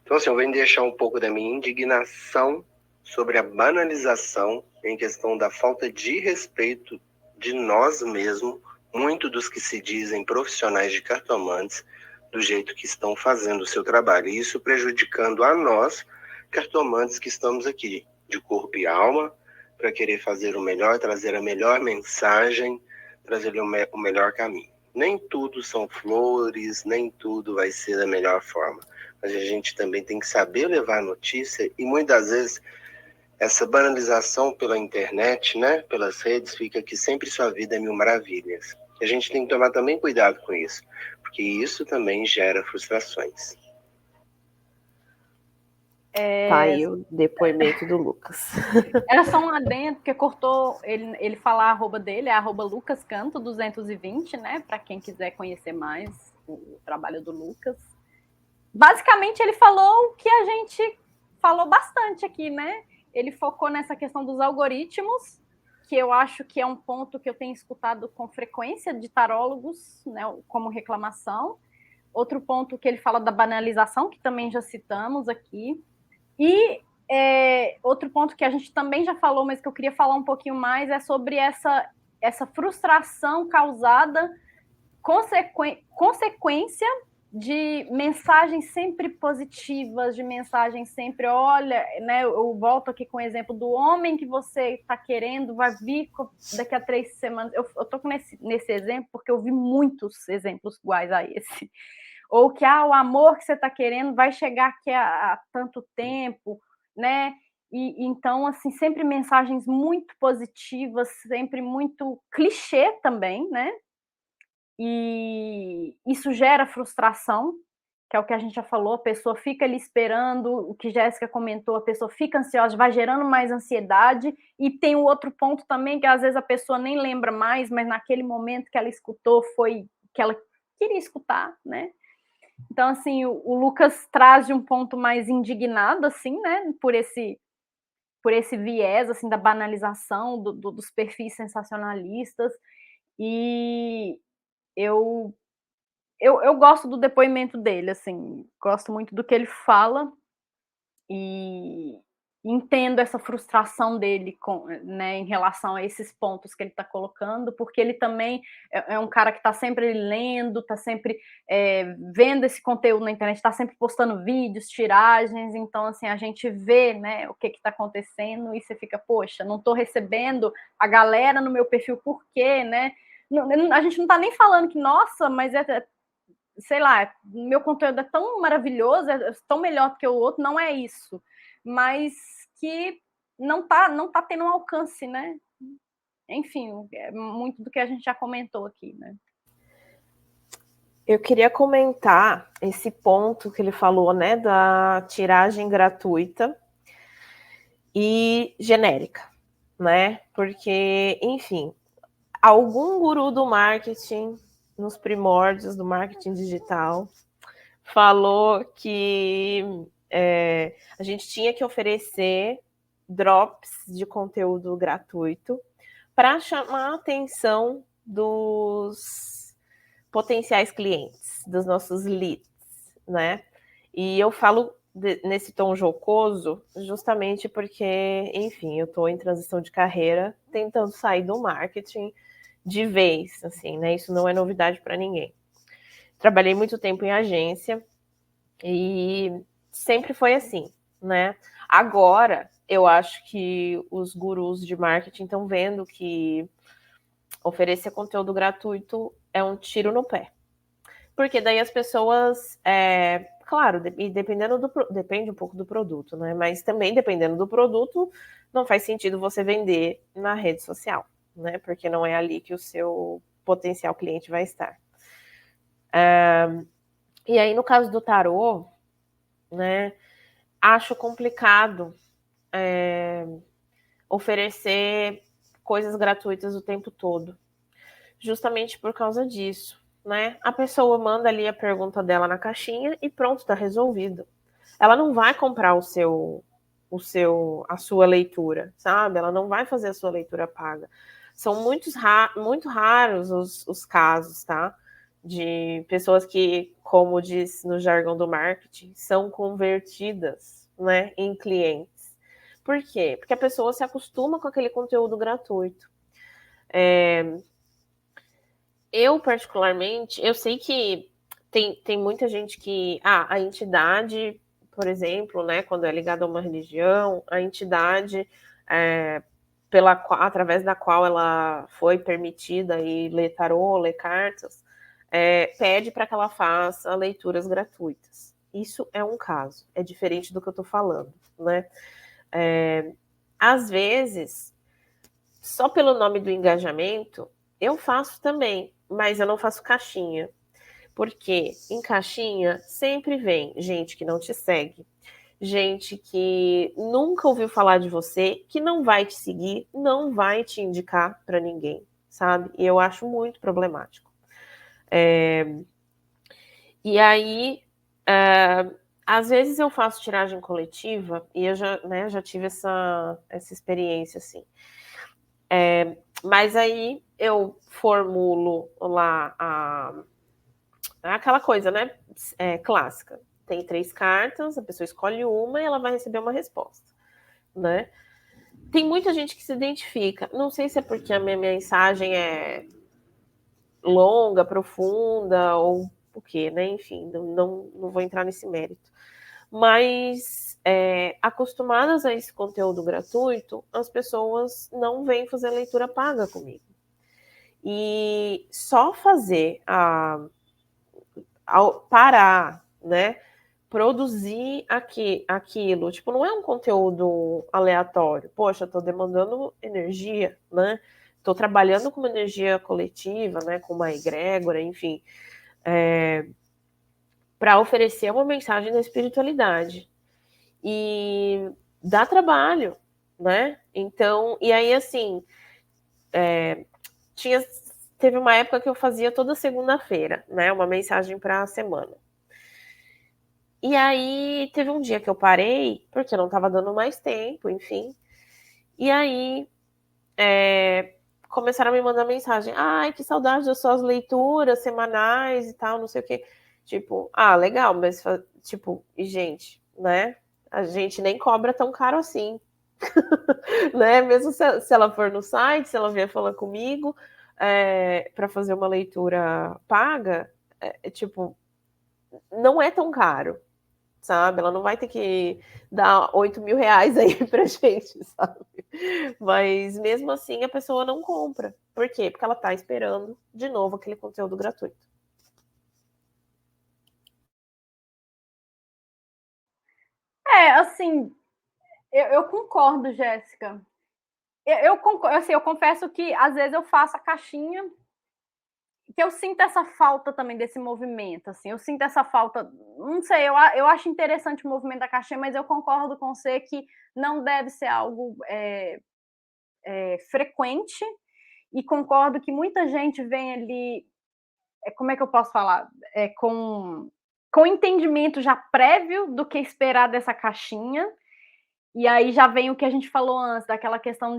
Então, assim, eu venho deixar um pouco da minha indignação sobre a banalização em questão da falta de respeito de nós mesmos, muito dos que se dizem profissionais de cartomantes, do jeito que estão fazendo o seu trabalho. E isso prejudicando a nós, cartomantes que estamos aqui, de corpo e alma, para querer fazer o melhor, trazer a melhor mensagem, trazer o melhor caminho. Nem tudo são flores, nem tudo vai ser da melhor forma. Mas a gente também tem que saber levar a notícia, e muitas vezes essa banalização pela internet, né, pelas redes, fica que sempre sua vida é mil maravilhas. A gente tem que tomar também cuidado com isso, porque isso também gera frustrações. Tá aí o depoimento do Lucas. Era só um adendo, porque cortou ele falar a arroba dele, é @lucascanto220, né? Para quem quiser conhecer mais o trabalho do Lucas. Basicamente, ele falou o que a gente falou bastante aqui, né? Ele focou nessa questão dos algoritmos, que eu acho que é um ponto que eu tenho escutado com frequência de tarólogos, né, como reclamação. Outro ponto que ele fala da banalização, que também já citamos aqui. E outro ponto que a gente também já falou, mas que eu queria falar um pouquinho mais, é sobre essa frustração causada, consequência de mensagens sempre positivas, de mensagens sempre, olha, né, eu volto aqui com o exemplo do homem que você está querendo, vai vir daqui a 3 semanas. Eu estou nesse exemplo porque eu vi muitos exemplos iguais a esse. Ou que o amor que você está querendo vai chegar aqui há tanto tempo, né? E então, assim, sempre mensagens muito positivas, sempre muito clichê também, né? E isso gera frustração, que é o que a gente já falou, a pessoa fica ali esperando, o que Jéssica comentou, a pessoa fica ansiosa, vai gerando mais ansiedade, e tem o outro ponto também, que às vezes a pessoa nem lembra mais, mas naquele momento que ela escutou foi que ela queria escutar, né? Então, assim, o Lucas traz de um ponto mais indignado, assim, né, por esse viés, assim, da banalização dos perfis sensacionalistas, e eu gosto do depoimento dele, assim, gosto muito do que ele fala, e entendo essa frustração dele né, em relação a esses pontos que ele está colocando, porque ele também é um cara que está sempre lendo, está sempre vendo esse conteúdo na internet, está sempre postando vídeos, tiragens, então assim, a gente vê, né, o que está acontecendo e você fica, poxa, não estou recebendo a galera no meu perfil, por quê, né? A gente não está nem falando que, nossa, mas sei lá, meu conteúdo é tão maravilhoso, é tão melhor do que o outro, não é isso. Mas que não tá tendo um alcance, né? Enfim, é muito do que a gente já comentou aqui, né? Eu queria comentar esse ponto que ele falou, né, da tiragem gratuita e genérica, né? Porque, enfim, algum guru do marketing, nos primórdios do marketing digital, falou que a gente tinha que oferecer drops de conteúdo gratuito para chamar a atenção dos potenciais clientes, dos nossos leads, né? E eu falo nesse tom jocoso justamente porque, enfim, eu estou em transição de carreira, tentando sair do marketing de vez, assim, né? Isso não é novidade para ninguém. Trabalhei muito tempo em agência e sempre foi assim, né? Agora, eu acho que os gurus de marketing estão vendo que oferecer conteúdo gratuito é um tiro no pé. Porque daí as pessoas, claro, e depende um pouco do produto, né? Mas também dependendo do produto, não faz sentido você vender na rede social, né? Porque não é ali que o seu potencial cliente vai estar. E aí, no caso do tarô, né, acho complicado oferecer coisas gratuitas o tempo todo, justamente por causa disso, né? A pessoa manda ali a pergunta dela na caixinha e pronto, tá resolvido. Ela não vai comprar a sua leitura, sabe? Ela não vai fazer a sua leitura paga. São muito raros os casos, tá? De pessoas que, como diz no jargão do marketing, são convertidas, né, em clientes. Por quê? Porque a pessoa se acostuma com aquele conteúdo gratuito. Eu, particularmente, eu sei que tem muita gente que... a entidade, por exemplo, né, quando é ligada a uma religião, a entidade através da qual ela foi permitida e ler tarô, ler cartas, pede para que ela faça leituras gratuitas. Isso é um caso, é diferente do que eu estou falando, né? Às vezes, só pelo nome do engajamento, eu faço também, mas eu não faço caixinha. Porque em caixinha sempre vem gente que não te segue, gente que nunca ouviu falar de você, que não vai te seguir, não vai te indicar para ninguém, sabe? E eu acho muito problemático. E aí, às vezes eu faço tiragem coletiva, e eu já tive essa experiência, assim. Mas aí eu formulo lá aquela coisa, né? Clássica. Tem 3 cartas, a pessoa escolhe uma e ela vai receber uma resposta, né? Tem muita gente que se identifica. Não sei se é porque a minha mensagem é longa, profunda, ou o quê, né? Enfim, não vou entrar nesse mérito. Mas, acostumadas a esse conteúdo gratuito, as pessoas não vêm fazer leitura paga comigo. E só fazer parar, né? Produzir aquilo. Tipo, não é um conteúdo aleatório. Poxa, estou demandando energia, né? Estou trabalhando com uma energia coletiva, né? Com uma egrégora, enfim. Para oferecer uma mensagem da espiritualidade. E dá trabalho, né? Então, e aí, assim, teve uma época que eu fazia toda segunda-feira, né? Uma mensagem para a semana. E aí teve um dia que eu parei, porque não estava dando mais tempo, enfim. E aí começaram a me mandar mensagem. Ai, que saudade das suas leituras semanais e tal, não sei o quê. Tipo, legal, mas, tipo, e gente, né? A gente nem cobra tão caro assim. Né? Mesmo se ela for no site, se ela vier falar comigo, para fazer uma leitura paga, tipo, não é tão caro. Sabe? Ela não vai ter que dar 8 mil reais aí pra gente, sabe? Mas mesmo assim a pessoa não compra. Por quê? Porque ela tá esperando de novo aquele conteúdo gratuito. Assim, eu concordo, Jéssica. Eu concordo, assim, eu confesso que às vezes eu faço a caixinha, que eu sinto essa falta também desse movimento, assim, eu sinto essa falta, não sei, eu acho interessante o movimento da caixinha, mas eu concordo com você que não deve ser algo frequente, e concordo que muita gente vem ali, como é que eu posso falar, com entendimento já prévio do que esperar dessa caixinha, e aí já vem o que a gente falou antes, daquela questão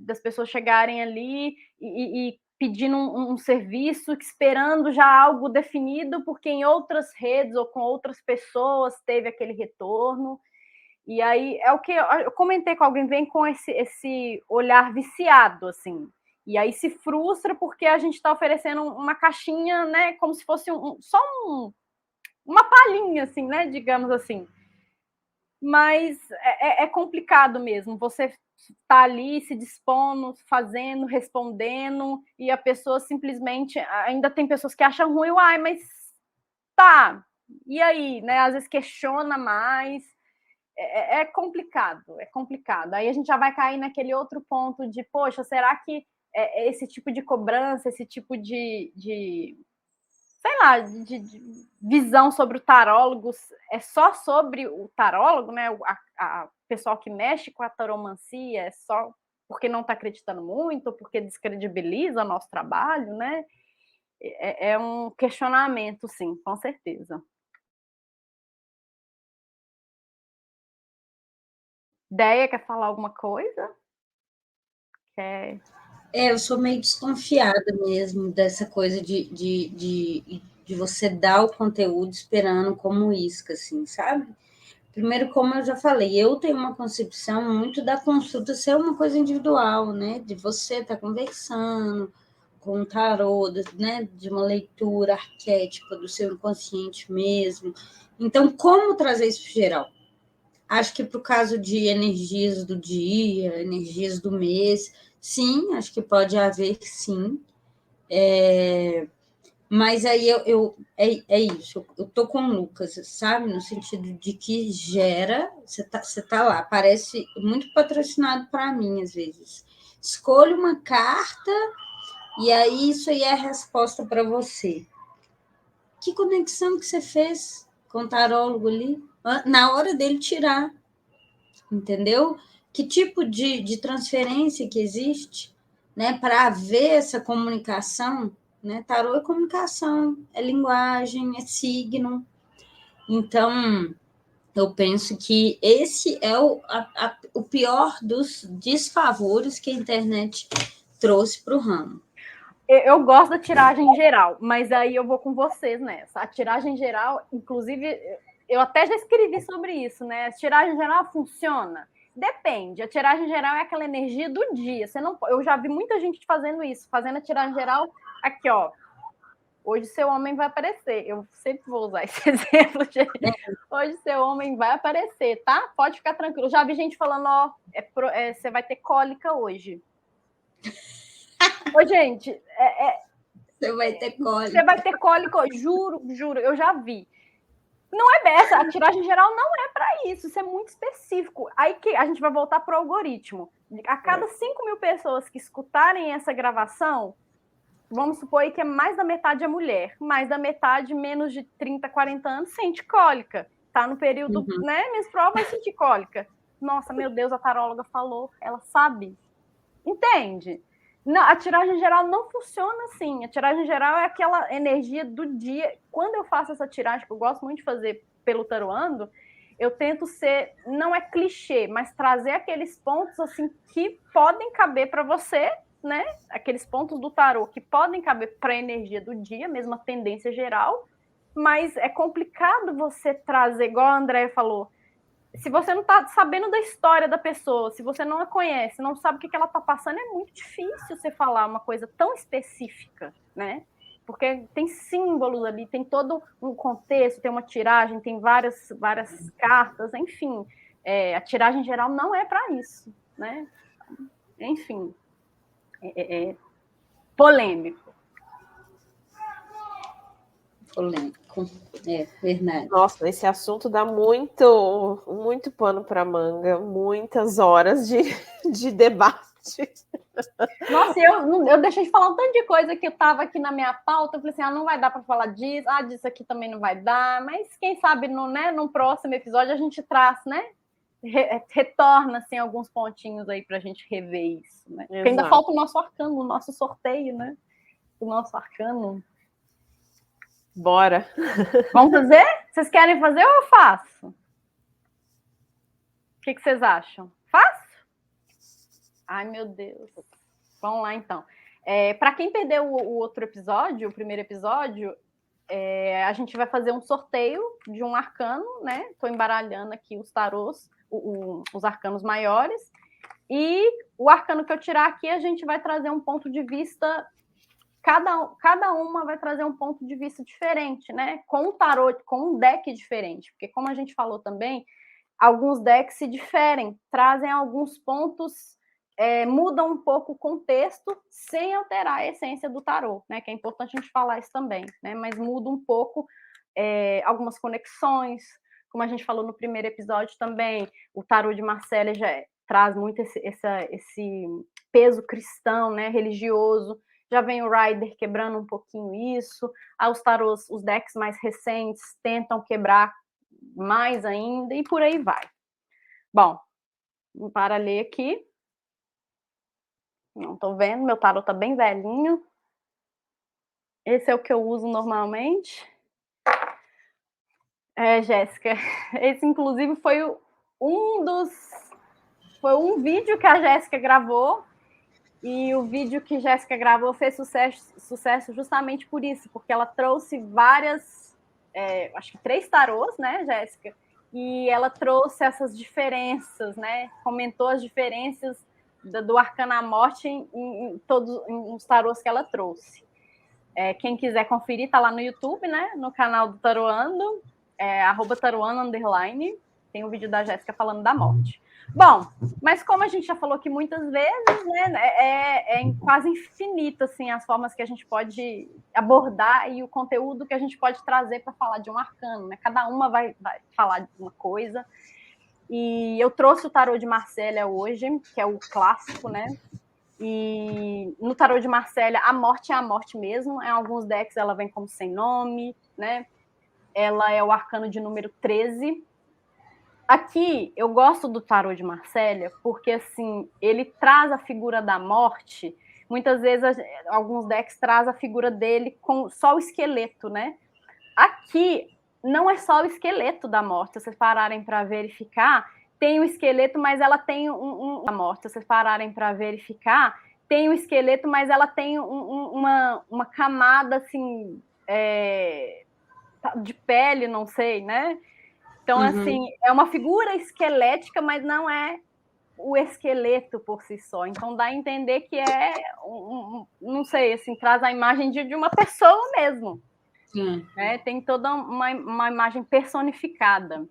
das pessoas chegarem ali e pedindo um serviço, esperando já algo definido, porque em outras redes ou com outras pessoas teve aquele retorno. E aí é o que eu comentei com alguém, vem com esse olhar viciado, assim. E aí se frustra porque a gente está oferecendo uma caixinha, né, como se fosse só uma palhinha, assim, né, digamos assim. Mas é complicado mesmo, você tá ali se dispondo, fazendo, respondendo, e a pessoa simplesmente, ainda tem pessoas que acham ruim, mas tá, e aí, né? Às vezes questiona mais, é complicado, é complicado. Aí a gente já vai cair naquele outro ponto de, poxa, será que esse tipo de cobrança, esse tipo de sei lá, de visão sobre o tarólogo é só sobre o tarólogo, né? A pessoal que mexe com a taromancia é só porque não está acreditando muito, ou porque descredibiliza o nosso trabalho, né? É um questionamento, sim, com certeza. Déia, quer falar alguma coisa? Eu sou meio desconfiada mesmo dessa coisa de você dar o conteúdo esperando como isca, assim, sabe? Primeiro, como eu já falei, eu tenho uma concepção muito da consulta ser uma coisa individual, né? De você estar conversando com o tarô, né? De uma leitura arquétipa do seu inconsciente mesmo. Então, como trazer isso para geral? Acho que para o caso de energias do dia, energias do mês, sim, acho que pode haver, sim. Mas aí é isso, eu tô com o Lucas, sabe? No sentido de que gera, você tá lá, parece muito patrocinado para mim, às vezes. Escolha uma carta e aí isso aí é a resposta para você. Que conexão que você fez com o tarólogo ali? Na hora dele tirar, entendeu? Que tipo de transferência que existe, né, para haver essa comunicação, né? Tarô é comunicação, é linguagem, é signo. Então, eu penso que esse é o pior dos desfavores que a internet trouxe para o ramo. Eu gosto da tiragem geral, mas aí eu vou com vocês nessa. A tiragem geral, inclusive, eu até já escrevi sobre isso, né? A tiragem geral funciona? Depende. A tiragem geral é aquela energia do dia. Você não, eu já vi muita gente fazendo isso, fazendo a tiragem geral aqui, ó. Hoje seu homem vai aparecer. Eu sempre vou usar esse exemplo. Hoje seu homem vai aparecer, tá? Pode ficar tranquilo. Já vi gente falando, ó, você vai ter cólica hoje. Ô, gente, Você vai ter cólica. Você vai ter cólica, juro, eu já vi. Não é dessa, a tiragem geral não é para isso, isso é muito específico. Aí que a gente vai voltar para o algoritmo. A cada 5.000 pessoas que escutarem essa gravação, vamos supor aí que é mais da metade é mulher, mais da metade, menos de 30, 40 anos, sente cólica. Tá no período, né, menstrual, vai sentir cólica. Nossa, meu Deus, a taróloga falou, ela sabe. Entende? Não, a tiragem geral não funciona assim. A tiragem geral é aquela energia do dia. Quando eu faço essa tiragem, que eu gosto muito de fazer pelo taroando, eu tento ser, não é clichê, mas trazer aqueles pontos assim que podem caber para você, né? Aqueles pontos do tarô que podem caber para a energia do dia, mesmo a tendência geral, mas é complicado você trazer, igual a Andréia falou, se você não está sabendo da história da pessoa, se você não a conhece, não sabe o que ela está passando, é muito difícil você falar uma coisa tão específica, né? Porque tem símbolos ali, tem todo um contexto, tem uma tiragem, tem várias cartas, enfim. A tiragem geral não é para isso, né? Enfim, polêmico. Polêmico, verdade. Nossa, esse assunto dá muito pano para manga, muitas horas de debate. Nossa, eu deixei de falar um tanto de coisa que eu estava aqui na minha pauta. Eu falei assim, não vai dar para falar disso, disso aqui também não vai dar, mas quem sabe no próximo episódio a gente traz, né? Retorna assim, alguns pontinhos aí para a gente rever isso, né? Porque ainda falta o nosso arcano, o nosso sorteio, né? O nosso arcano. Bora. Vamos fazer? Vocês querem fazer ou eu faço? O que vocês acham? Faço? Ai, meu Deus. Vamos lá, então. Para quem perdeu o outro episódio, o primeiro episódio, a gente vai fazer um sorteio de um arcano, né? Estou embaralhando aqui os tarôs, os arcanos maiores. E o arcano que eu tirar aqui, a gente vai trazer um ponto de vista... Cada uma vai trazer um ponto de vista diferente, né? Com um tarô, com um deck diferente. Porque, como a gente falou também, alguns decks se diferem, trazem alguns pontos... mudam um pouco o contexto sem alterar a essência do tarô, né? Que é importante a gente falar isso também, né? Mas muda um pouco algumas conexões, como a gente falou no primeiro episódio também, o tarô de Marcélia já traz muito esse peso cristão, né? Religioso. Já vem o Rider quebrando um pouquinho isso. Os tarôs, os decks mais recentes tentam quebrar mais ainda e por aí vai. Bom, para ler aqui. Não tô vendo, meu tarô tá bem velhinho. Esse é o que eu uso normalmente. Jéssica, esse inclusive foi um vídeo que a Jéssica gravou, e o vídeo que a Jéssica gravou fez sucesso justamente por isso, porque ela trouxe acho que 3 tarôs, né, Jéssica? E ela trouxe essas diferenças, né? Comentou as diferenças do Arcana Morte em todos os tarôs que ela trouxe. Quem quiser conferir, tá lá no YouTube, né? No canal do Taroando, @taroando_. tem o vídeo da Jéssica falando da morte. Bom, mas como a gente já falou aqui muitas vezes, né, quase infinito assim, as formas que a gente pode abordar e o conteúdo que a gente pode trazer para falar de um arcano. Né? Cada uma vai falar de uma coisa. E eu trouxe o tarô de Marsella hoje, que é o clássico, né? E no tarô de Marsella, a morte é a morte mesmo. Em alguns decks ela vem como sem nome, né? Ela é o arcano de número 13. Aqui, eu gosto do tarô de Marsella porque, assim, ele traz a figura da morte. Muitas vezes, alguns decks trazem a figura dele com só o esqueleto, né? Aqui, não é só o esqueleto da morte. Se vocês pararem para verificar, tem o esqueleto, mas ela tem a morte. Se vocês pararem para verificar, tem o esqueleto, mas ela tem uma camada, assim, de pele, não sei, né? Então, assim, é uma figura esquelética, mas não é o esqueleto por si só. Então, dá a entender que é, não sei, assim, traz a imagem de uma pessoa mesmo. Né? Tem toda uma imagem personificada.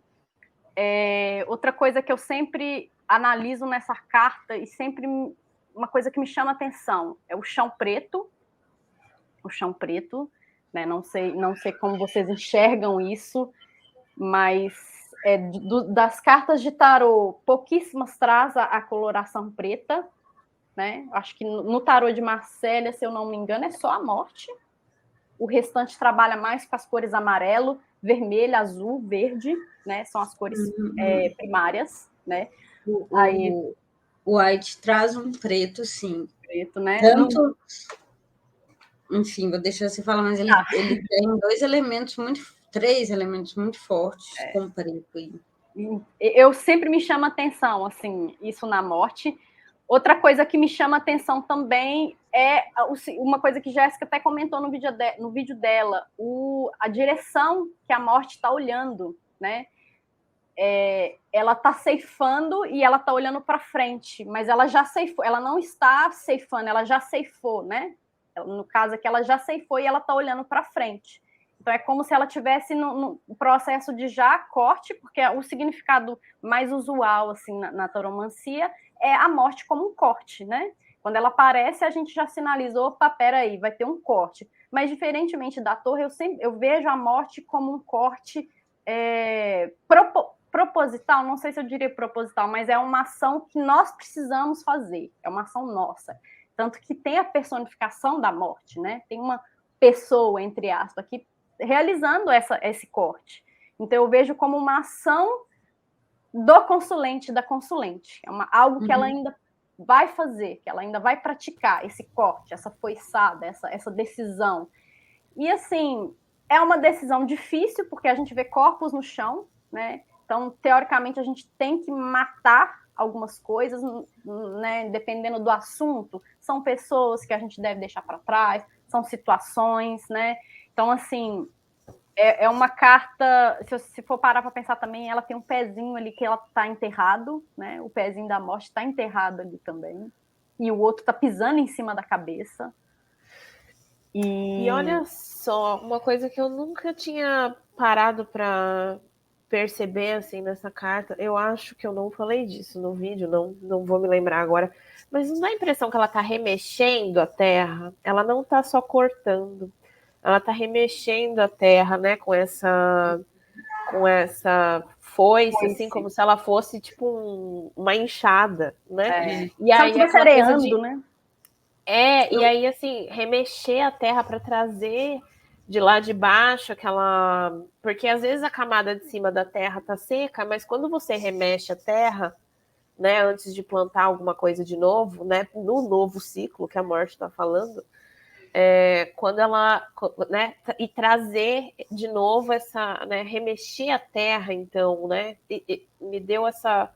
Outra coisa que eu sempre analiso nessa carta, e sempre uma coisa que me chama atenção, é o chão preto. O chão preto, né? Não sei como vocês enxergam isso, mas das cartas de tarô, pouquíssimas traz a coloração preta, né? Acho que no tarô de Marsella, se eu não me engano, é só a morte. O restante trabalha mais com as cores amarelo, vermelho, azul, verde, né? São as cores primárias, né? O white traz um preto, sim. Preto, né? Tanto... Enfim, vou deixar você falar, mas ele tem três elementos muito fortes com preto. Eu sempre me chama atenção, assim, isso na morte. Outra coisa que me chama atenção também é uma coisa que Jéssica até comentou no vídeo dela, a direção que a morte está olhando, né? Ela está ceifando e ela está olhando para frente, mas ela já ceifou, ela não está ceifando, ela já ceifou, né? No caso aqui, ela já ceifou e ela está olhando para frente. Então, é como se ela estivesse no processo de já corte, porque o significado mais usual assim, na taromancia é a morte como um corte, né? Quando ela aparece, a gente já sinalizou, opa, peraí, vai ter um corte. Mas, diferentemente da torre, eu vejo a morte como um corte proposital, não sei se eu diria proposital, mas é uma ação que nós precisamos fazer, é uma ação nossa. Tanto que tem a personificação da morte, né? Tem uma pessoa, entre aspas, aqui, realizando esse corte. Então, eu vejo como uma ação do consulente, da consulente. É algo que ela ainda vai fazer, que ela ainda vai praticar esse corte, essa foiçada, essa decisão. E, assim, é uma decisão difícil, porque a gente vê corpos no chão, né? Então, teoricamente, a gente tem que matar algumas coisas, né? Dependendo do assunto, são pessoas que a gente deve deixar para trás, são situações, né? Então, assim, é uma carta, se for parar para pensar também, ela tem um pezinho ali que ela está enterrado, né? O pezinho da morte está enterrado ali também, e o outro está pisando em cima da cabeça. E olha só, uma coisa que eu nunca tinha parado para perceber assim nessa carta, eu acho que eu não falei disso no vídeo, não vou me lembrar agora, mas não dá a impressão que ela tá remexendo a terra, ela não tá só cortando, ela tá remexendo a terra, né, com essa foice, assim, como se ela fosse tipo uma enxada, né? E aí é aquela coisa de... né? E aí, assim, remexer a terra para trazer de lá de baixo aquela... Porque às vezes a camada de cima da terra tá seca, mas quando você remexe a terra, né, antes de plantar alguma coisa de novo, né, no novo ciclo que a morte está falando, quando ela... né, e trazer de novo essa... né, remexer a terra, então, né, me deu essa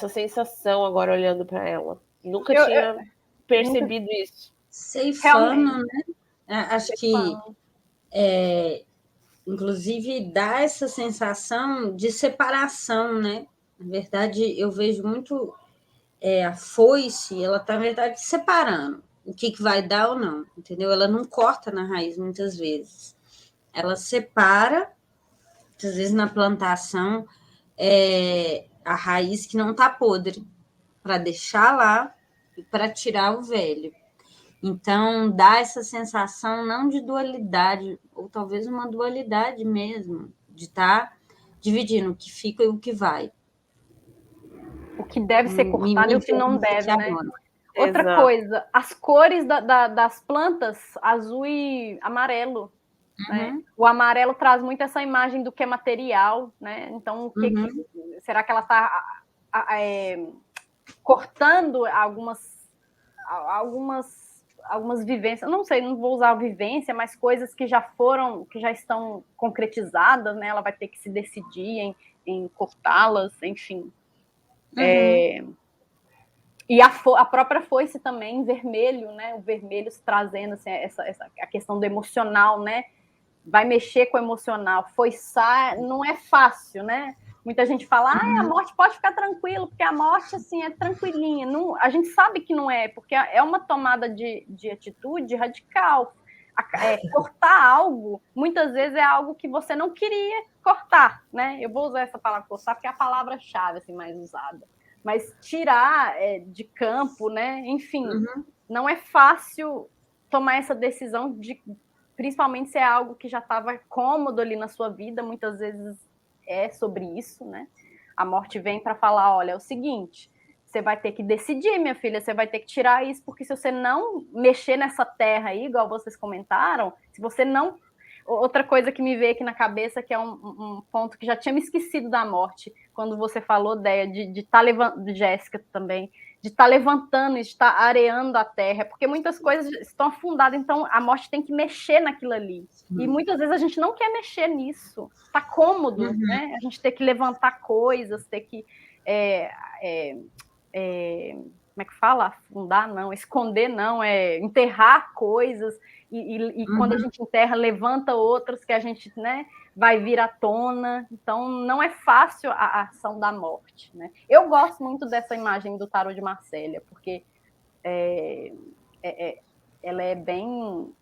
sensação agora olhando para ela. Nunca tinha percebido isso. Ceifando, né? Acho que, inclusive, dá essa sensação de separação, né? Na verdade, eu vejo muito a foice, ela está, na verdade, separando o que vai dar ou não, entendeu? Ela não corta na raiz, muitas vezes. Ela separa, muitas vezes na plantação, a raiz que não está podre, para deixar lá e para tirar o velho. Então, dá essa sensação não de dualidade, ou talvez uma dualidade mesmo, de estar dividindo o que fica e o que vai. O que deve ser cortado e o que não deve, né? Outra Exato. coisa, as cores das plantas, azul e amarelo. Né? O amarelo traz muito essa imagem do que é material, né? Então, será que ela está cortando algumas vivências? Não sei, não vou usar vivência, mas coisas que já estão concretizadas, né? Ela vai ter que se decidir em cortá-las, enfim. E a própria foice também em vermelho, né? O vermelho trazendo assim, a questão do emocional, né? Vai mexer com o emocional. Foiçar não é fácil, né? Muita gente fala, a morte pode ficar tranquilo, porque a morte assim, é tranquilinha. Não, a gente sabe que não é, porque é uma tomada de atitude radical. Cortar algo, muitas vezes é algo que você não queria cortar, né? Eu vou usar essa palavra cortar, porque é a palavra-chave assim, mais usada. Mas tirar de campo, né? Enfim, não é fácil tomar essa decisão principalmente se é algo que já estava cômodo ali na sua vida, muitas vezes é sobre isso, né? A morte vem para falar, olha, é o seguinte, você vai ter que decidir, minha filha, você vai ter que tirar isso, porque se você não mexer nessa terra aí, igual vocês comentaram, se você não... Outra coisa que me veio aqui na cabeça, que é um ponto que já tinha me esquecido da morte, quando você falou, Déia, de estar levantando, Jéssica também, de estar levantando, de estar areando a terra, porque muitas coisas estão afundadas, então a morte tem que mexer naquilo ali. E muitas vezes a gente não quer mexer nisso, tá cômodo, né? A gente tem que levantar coisas, ter que como é que fala? Afundar, não, esconder, não, enterrar coisas, e quando a gente enterra, levanta outras que a gente, né, vai vir à tona. Então, não é fácil a ação da morte, né? Eu gosto muito dessa imagem do tarô de Marselha, porque ela é bem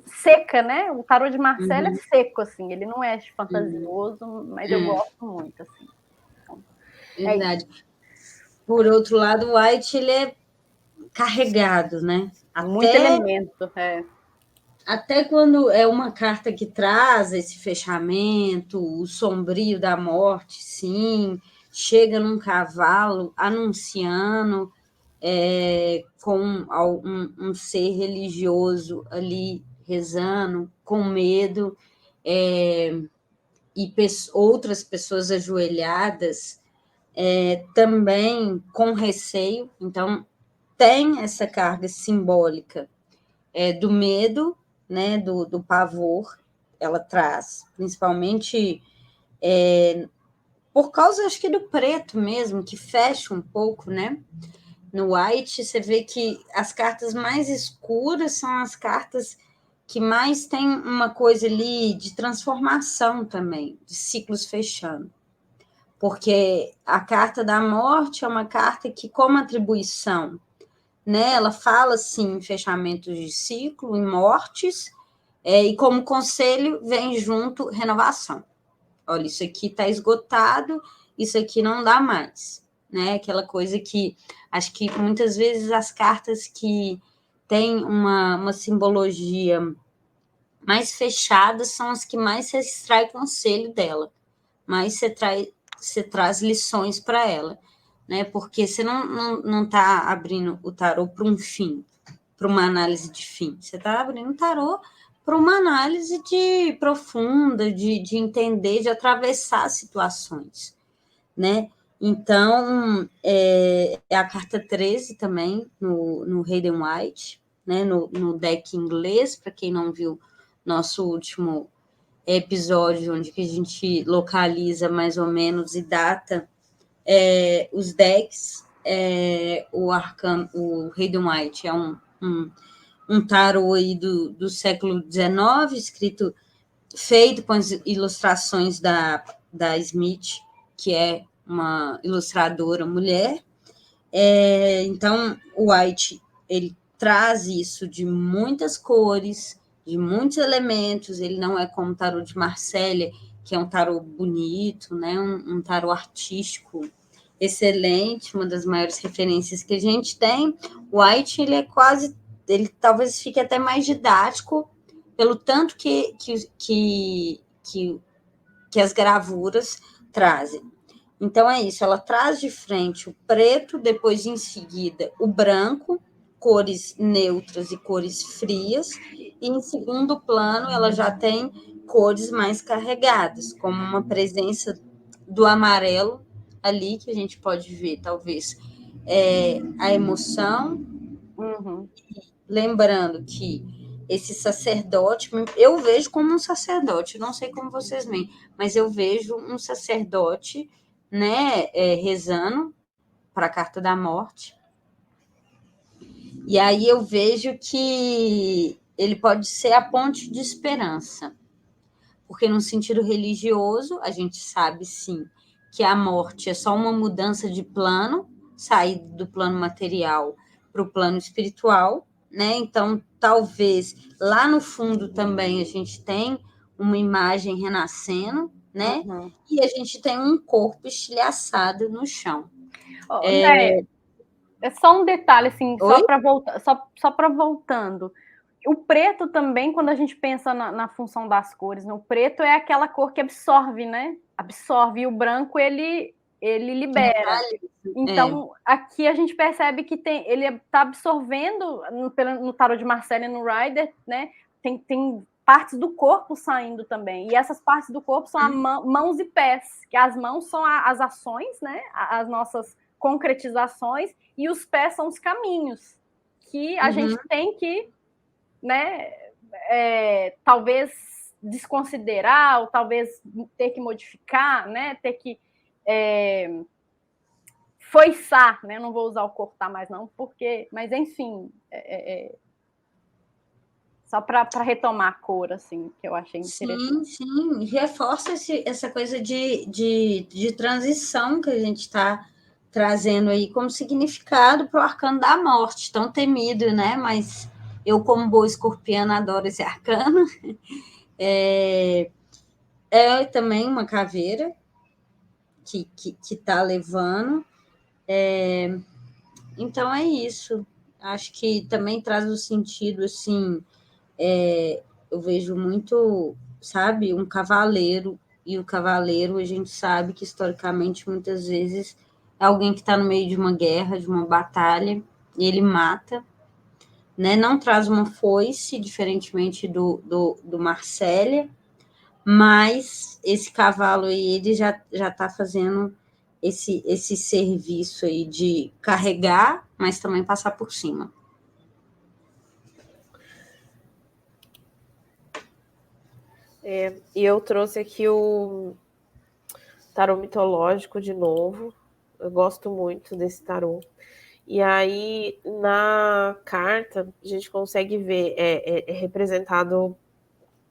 seca, né? O tarô de Marselha é seco, assim, ele não é fantasioso, mas eu gosto muito, assim. Então, verdade. Por outro lado, o White, ele é carregado, né? Muito elemento, Até quando é uma carta que traz esse fechamento, o sombrio da morte, sim, chega num cavalo anunciando com um ser religioso ali rezando, com medo, e outras pessoas ajoelhadas também com receio. Então, tem essa carga simbólica do medo, né, do pavor, ela traz, principalmente por causa, acho que do preto mesmo, que fecha um pouco, né? No White, você vê que as cartas mais escuras são as cartas que mais têm uma coisa ali de transformação também, de ciclos fechando. Porque a carta da morte é uma carta que, como atribuição, né, ela fala, sim, em fechamentos de ciclo, em mortes, e como conselho vem junto renovação. Olha, isso aqui está esgotado, isso aqui não dá mais. Né? Aquela coisa que, acho que muitas vezes as cartas que têm uma simbologia mais fechada são as que mais se extrai conselho dela, mais você traz lições para ela. Né? Porque você não está abrindo o tarô para um fim, para uma análise de fim. Você está abrindo o tarô para uma análise profunda, de entender, de atravessar situações. Né? Então, é a carta 13 também, no Hayden White, né? no deck inglês, para quem não viu nosso último episódio, onde que a gente localiza mais ou menos e data os decks, o Hayden White é um tarô aí do século XIX, feito com as ilustrações da Smith, que é uma ilustradora mulher. Então, o White, ele traz isso de muitas cores, de muitos elementos, ele não é como o tarô de Marselha, que é um tarô bonito, né? Um tarô artístico excelente, uma das maiores referências que a gente tem. O White, ele talvez fique até mais didático, pelo tanto que as gravuras trazem. Então, é isso, ela traz de frente o preto, depois, em seguida, o branco, cores neutras e cores frias, e, em segundo plano, ela já tem cores mais carregadas, como uma presença do amarelo ali, que a gente pode ver, talvez, a emoção. Uhum. Lembrando que esse sacerdote, eu vejo como um sacerdote, não sei como vocês veem, mas eu vejo um sacerdote, né, rezando para a carta da morte. E aí eu vejo que ele pode ser a ponte de esperança, porque no sentido religioso, a gente sabe sim que a morte é só uma mudança de plano, sair do plano material para o plano espiritual, né? Então, talvez lá no fundo também a gente tem uma imagem renascendo, né? Uhum. E a gente tem um corpo estilhaçado no chão. Né? É só um detalhe, assim, Oi? só para voltando. O preto também, quando a gente pensa na função das cores, né? O preto é aquela cor que absorve, né? Absorve, e o branco ele libera. Então, aqui a gente percebe que ele está absorvendo no tarot de Marcella e no Rider, né? Tem partes do corpo saindo também. E essas partes do corpo são mãos e pés, que as mãos são as ações, né? As nossas concretizações, e os pés são os caminhos que a gente tem que, né, talvez desconsiderar, ou talvez ter que modificar, né? Ter que foiçar, né? Não vou usar o cortar mais não, mas enfim, só para retomar a cor, assim, que eu achei interessante. Sim, reforça essa coisa de transição que a gente está trazendo aí como significado para o arcano da morte, tão temido, né? Mas eu, como boa escorpiana, adoro esse arcano. É também uma caveira que está levando. Então, é isso. Acho que também traz o sentido, assim, eu vejo muito, sabe, um cavaleiro, e o cavaleiro, a gente sabe que, historicamente, muitas vezes, é alguém que está no meio de uma guerra, de uma batalha, e ele mata, né? Não traz uma foice, diferentemente do Marcélia, mas esse cavalo aí, ele já está fazendo esse serviço aí de carregar, mas também passar por cima. E eu trouxe aqui o tarô mitológico de novo. Eu gosto muito desse tarô. E aí, na carta, a gente consegue ver, é representado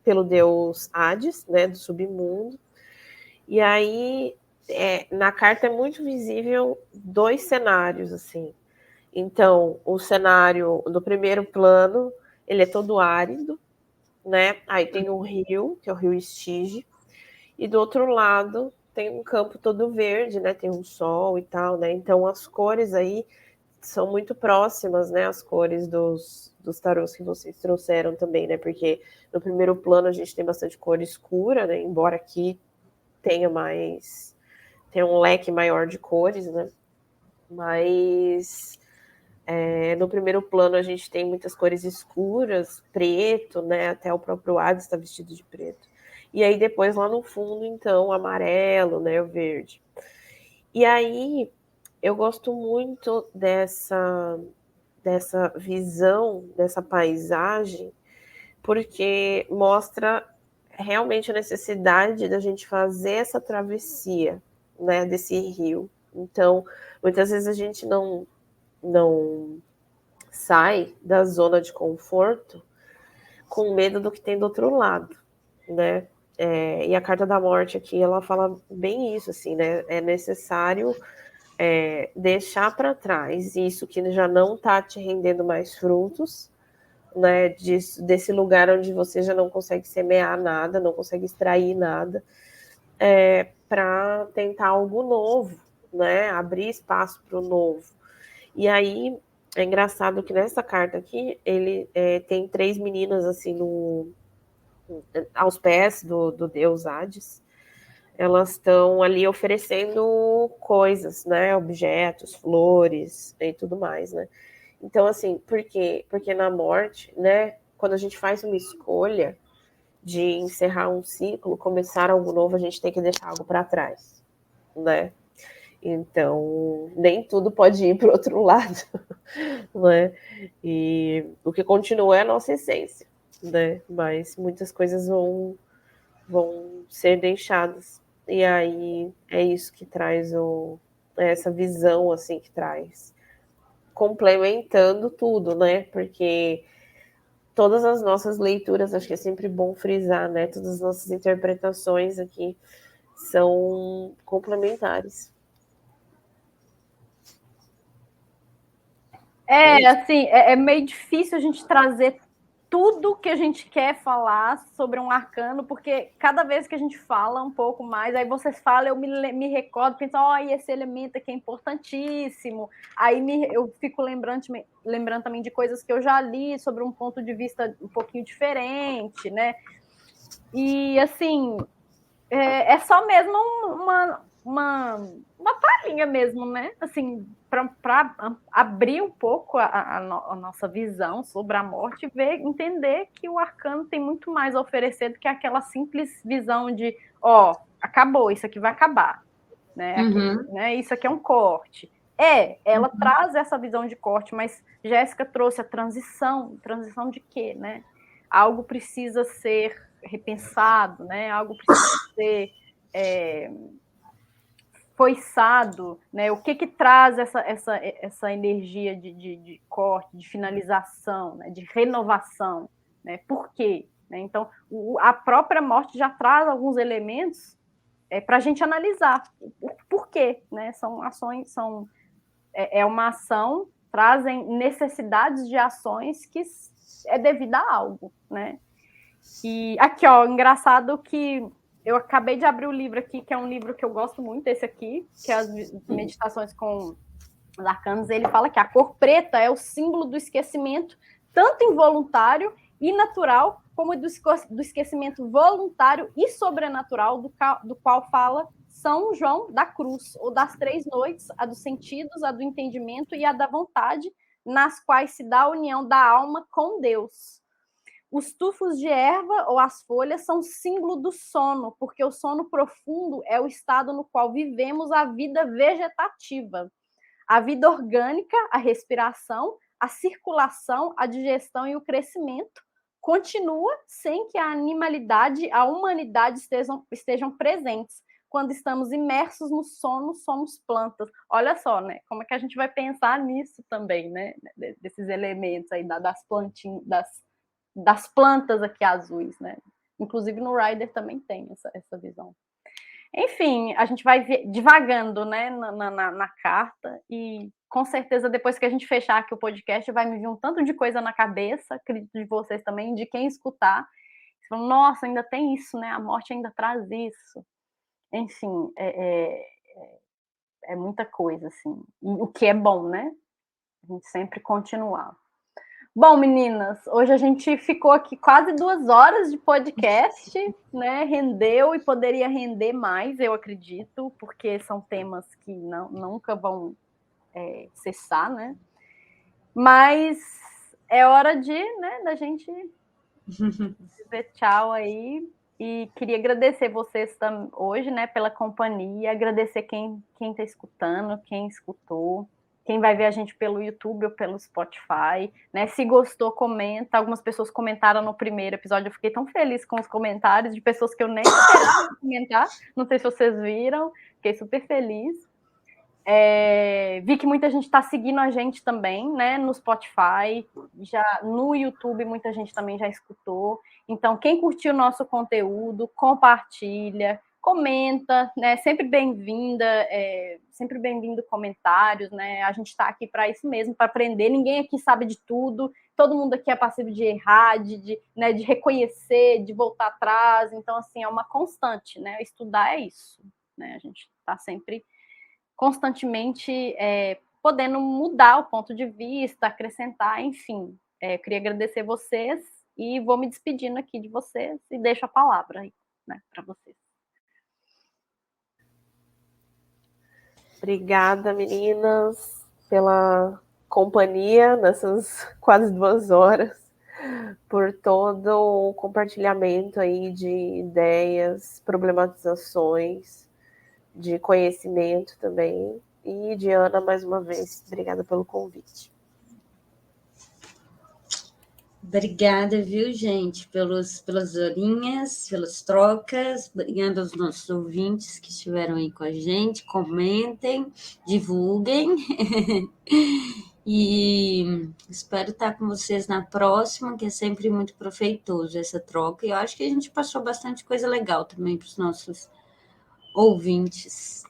pelo deus Hades, né, do submundo. E aí, na carta é muito visível 2 cenários, assim. Então, o cenário do primeiro plano, ele é todo árido, né? Aí tem um rio, que é o rio Estige, e do outro lado tem um campo todo verde, né? Tem um sol e tal, né? Então, as cores aí são muito próximas, né? As cores dos tarôs que vocês trouxeram também, né? Porque no primeiro plano a gente tem bastante cor escura, né? Embora aqui tenha um leque maior de cores, né? Mas no primeiro plano a gente tem muitas cores escuras, preto, né? Até o próprio Hades está vestido de preto. E aí depois lá no fundo, então, amarelo, né? O verde. E aí eu gosto muito dessa visão, dessa paisagem, porque mostra realmente a necessidade da gente fazer essa travessia, né, desse rio. Então, muitas vezes a gente não sai da zona de conforto com medo do que tem do outro lado, né? E a carta da morte aqui, ela fala bem isso, assim, né? É necessário deixar para trás isso que já não está te rendendo mais frutos, né? Desse lugar onde você já não consegue semear nada, não consegue extrair nada. para tentar algo novo, né? Abrir espaço para o novo. E aí é engraçado que nessa carta aqui ele tem 3 meninas assim aos pés do deus Hades. Elas estão ali oferecendo coisas, né? Objetos, flores e tudo mais, né? Então, assim, por quê? Porque na morte, né? Quando a gente faz uma escolha de encerrar um ciclo, começar algo novo, a gente tem que deixar algo para trás, né? Então, nem tudo pode ir para o outro lado, né? E o que continua é a nossa essência, né? Mas muitas coisas vão ser deixadas. E aí é isso que traz essa visão, assim, que traz. Complementando tudo, né? Porque todas as nossas leituras, acho que é sempre bom frisar, né? Todas as nossas interpretações aqui são complementares. Assim, é meio difícil a gente trazer tudo que a gente quer falar sobre um arcano, porque cada vez que a gente fala um pouco mais, aí vocês falam, eu me recordo, penso, esse elemento aqui é importantíssimo, aí eu fico lembrando também de coisas que eu já li sobre um ponto de vista um pouquinho diferente, né? E, assim, é só mesmo uma palhinha mesmo, né? Assim, para abrir um pouco a nossa visão sobre a morte e entender que o arcano tem muito mais a oferecer do que aquela simples visão de, acabou, isso aqui vai acabar, né? Né? Isso aqui é um corte. Ela traz essa visão de corte, mas Jéssica trouxe a transição de quê, né? Algo precisa ser repensado, né? Algo precisa ser foiçado, né? O que traz essa energia de corte, de finalização, né? De renovação, né? Por quê? Né? Então, a própria morte já traz alguns elementos para a gente analisar por quê, né? São ações, é uma ação, trazem necessidades de ações que é devida a algo, né? E aqui, engraçado que eu acabei de abrir o livro aqui, que é um livro que eu gosto muito, esse aqui, que é as Meditações com os Arcanos. Ele fala que a cor preta é o símbolo do esquecimento, tanto involuntário e natural, como do esquecimento voluntário e sobrenatural, do qual fala São João da Cruz, ou das 3 noites, a dos sentidos, a do entendimento e a da vontade, nas quais se dá a união da alma com Deus. Os tufos de erva ou as folhas são símbolo do sono, porque o sono profundo é o estado no qual vivemos a vida vegetativa. A vida orgânica, a respiração, a circulação, a digestão e o crescimento continua sem que a animalidade, a humanidade estejam presentes. Quando estamos imersos no sono, somos plantas. Olha só, né? Como é que a gente vai pensar nisso também, né? Desses elementos aí das plantinhas, das plantas aqui azuis, né? Inclusive no Rider também tem essa visão. Enfim, a gente vai divagando, né, na carta, e com certeza depois que a gente fechar aqui o podcast vai me vir um tanto de coisa na cabeça, acredito de vocês também, de quem escutar. Vocês falam, nossa, ainda tem isso, né? A morte ainda traz isso. Enfim, é muita coisa, assim. E o que é bom, né? A gente sempre continuar. Bom, meninas, hoje a gente ficou aqui quase 2 horas de podcast, né? Rendeu e poderia render mais, eu acredito, porque são temas que nunca vão cessar, né? Mas é hora da gente dizer tchau aí. E queria agradecer vocês hoje, né, pela companhia, agradecer quem está escutando, quem escutou. Quem vai ver a gente pelo YouTube ou pelo Spotify, né? Se gostou, comenta. Algumas pessoas comentaram no primeiro episódio. Eu fiquei tão feliz com os comentários de pessoas que eu nem esperava comentar. Não sei se vocês viram. Fiquei super feliz. Vi que muita gente está seguindo a gente também, né? No Spotify, já no YouTube muita gente também já escutou. Então, quem curtiu o nosso conteúdo, compartilha, comenta, né? Sempre bem-vinda, sempre bem-vindo comentários, né? A gente está aqui para isso mesmo, para aprender. Ninguém aqui sabe de tudo, todo mundo aqui é passivo de errar, né, de reconhecer, de voltar atrás. Então, assim, é uma constante, né? Estudar é isso, né? A gente está sempre constantemente podendo mudar o ponto de vista, acrescentar, enfim. Eu queria agradecer vocês e vou me despedindo aqui de vocês e deixo a palavra aí, né, para vocês. Obrigada, meninas, pela companhia nessas quase 2 horas, por todo o compartilhamento aí de ideias, problematizações, de conhecimento também. E Diana, mais uma vez, obrigada pelo convite. Obrigada, viu, gente, pelas horinhas, pelas trocas. Obrigada aos nossos ouvintes que estiveram aí com a gente. Comentem, divulguem. E espero estar com vocês na próxima, que é sempre muito proveitoso essa troca. E eu acho que a gente passou bastante coisa legal também para os nossos ouvintes.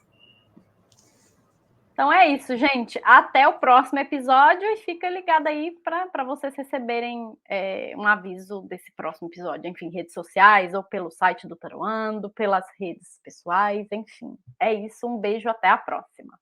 Então é isso, gente. Até o próximo episódio e fica ligado aí para vocês receberem um aviso desse próximo episódio, enfim, redes sociais ou pelo site do Taroando, pelas redes pessoais, enfim. É isso, um beijo, até a próxima.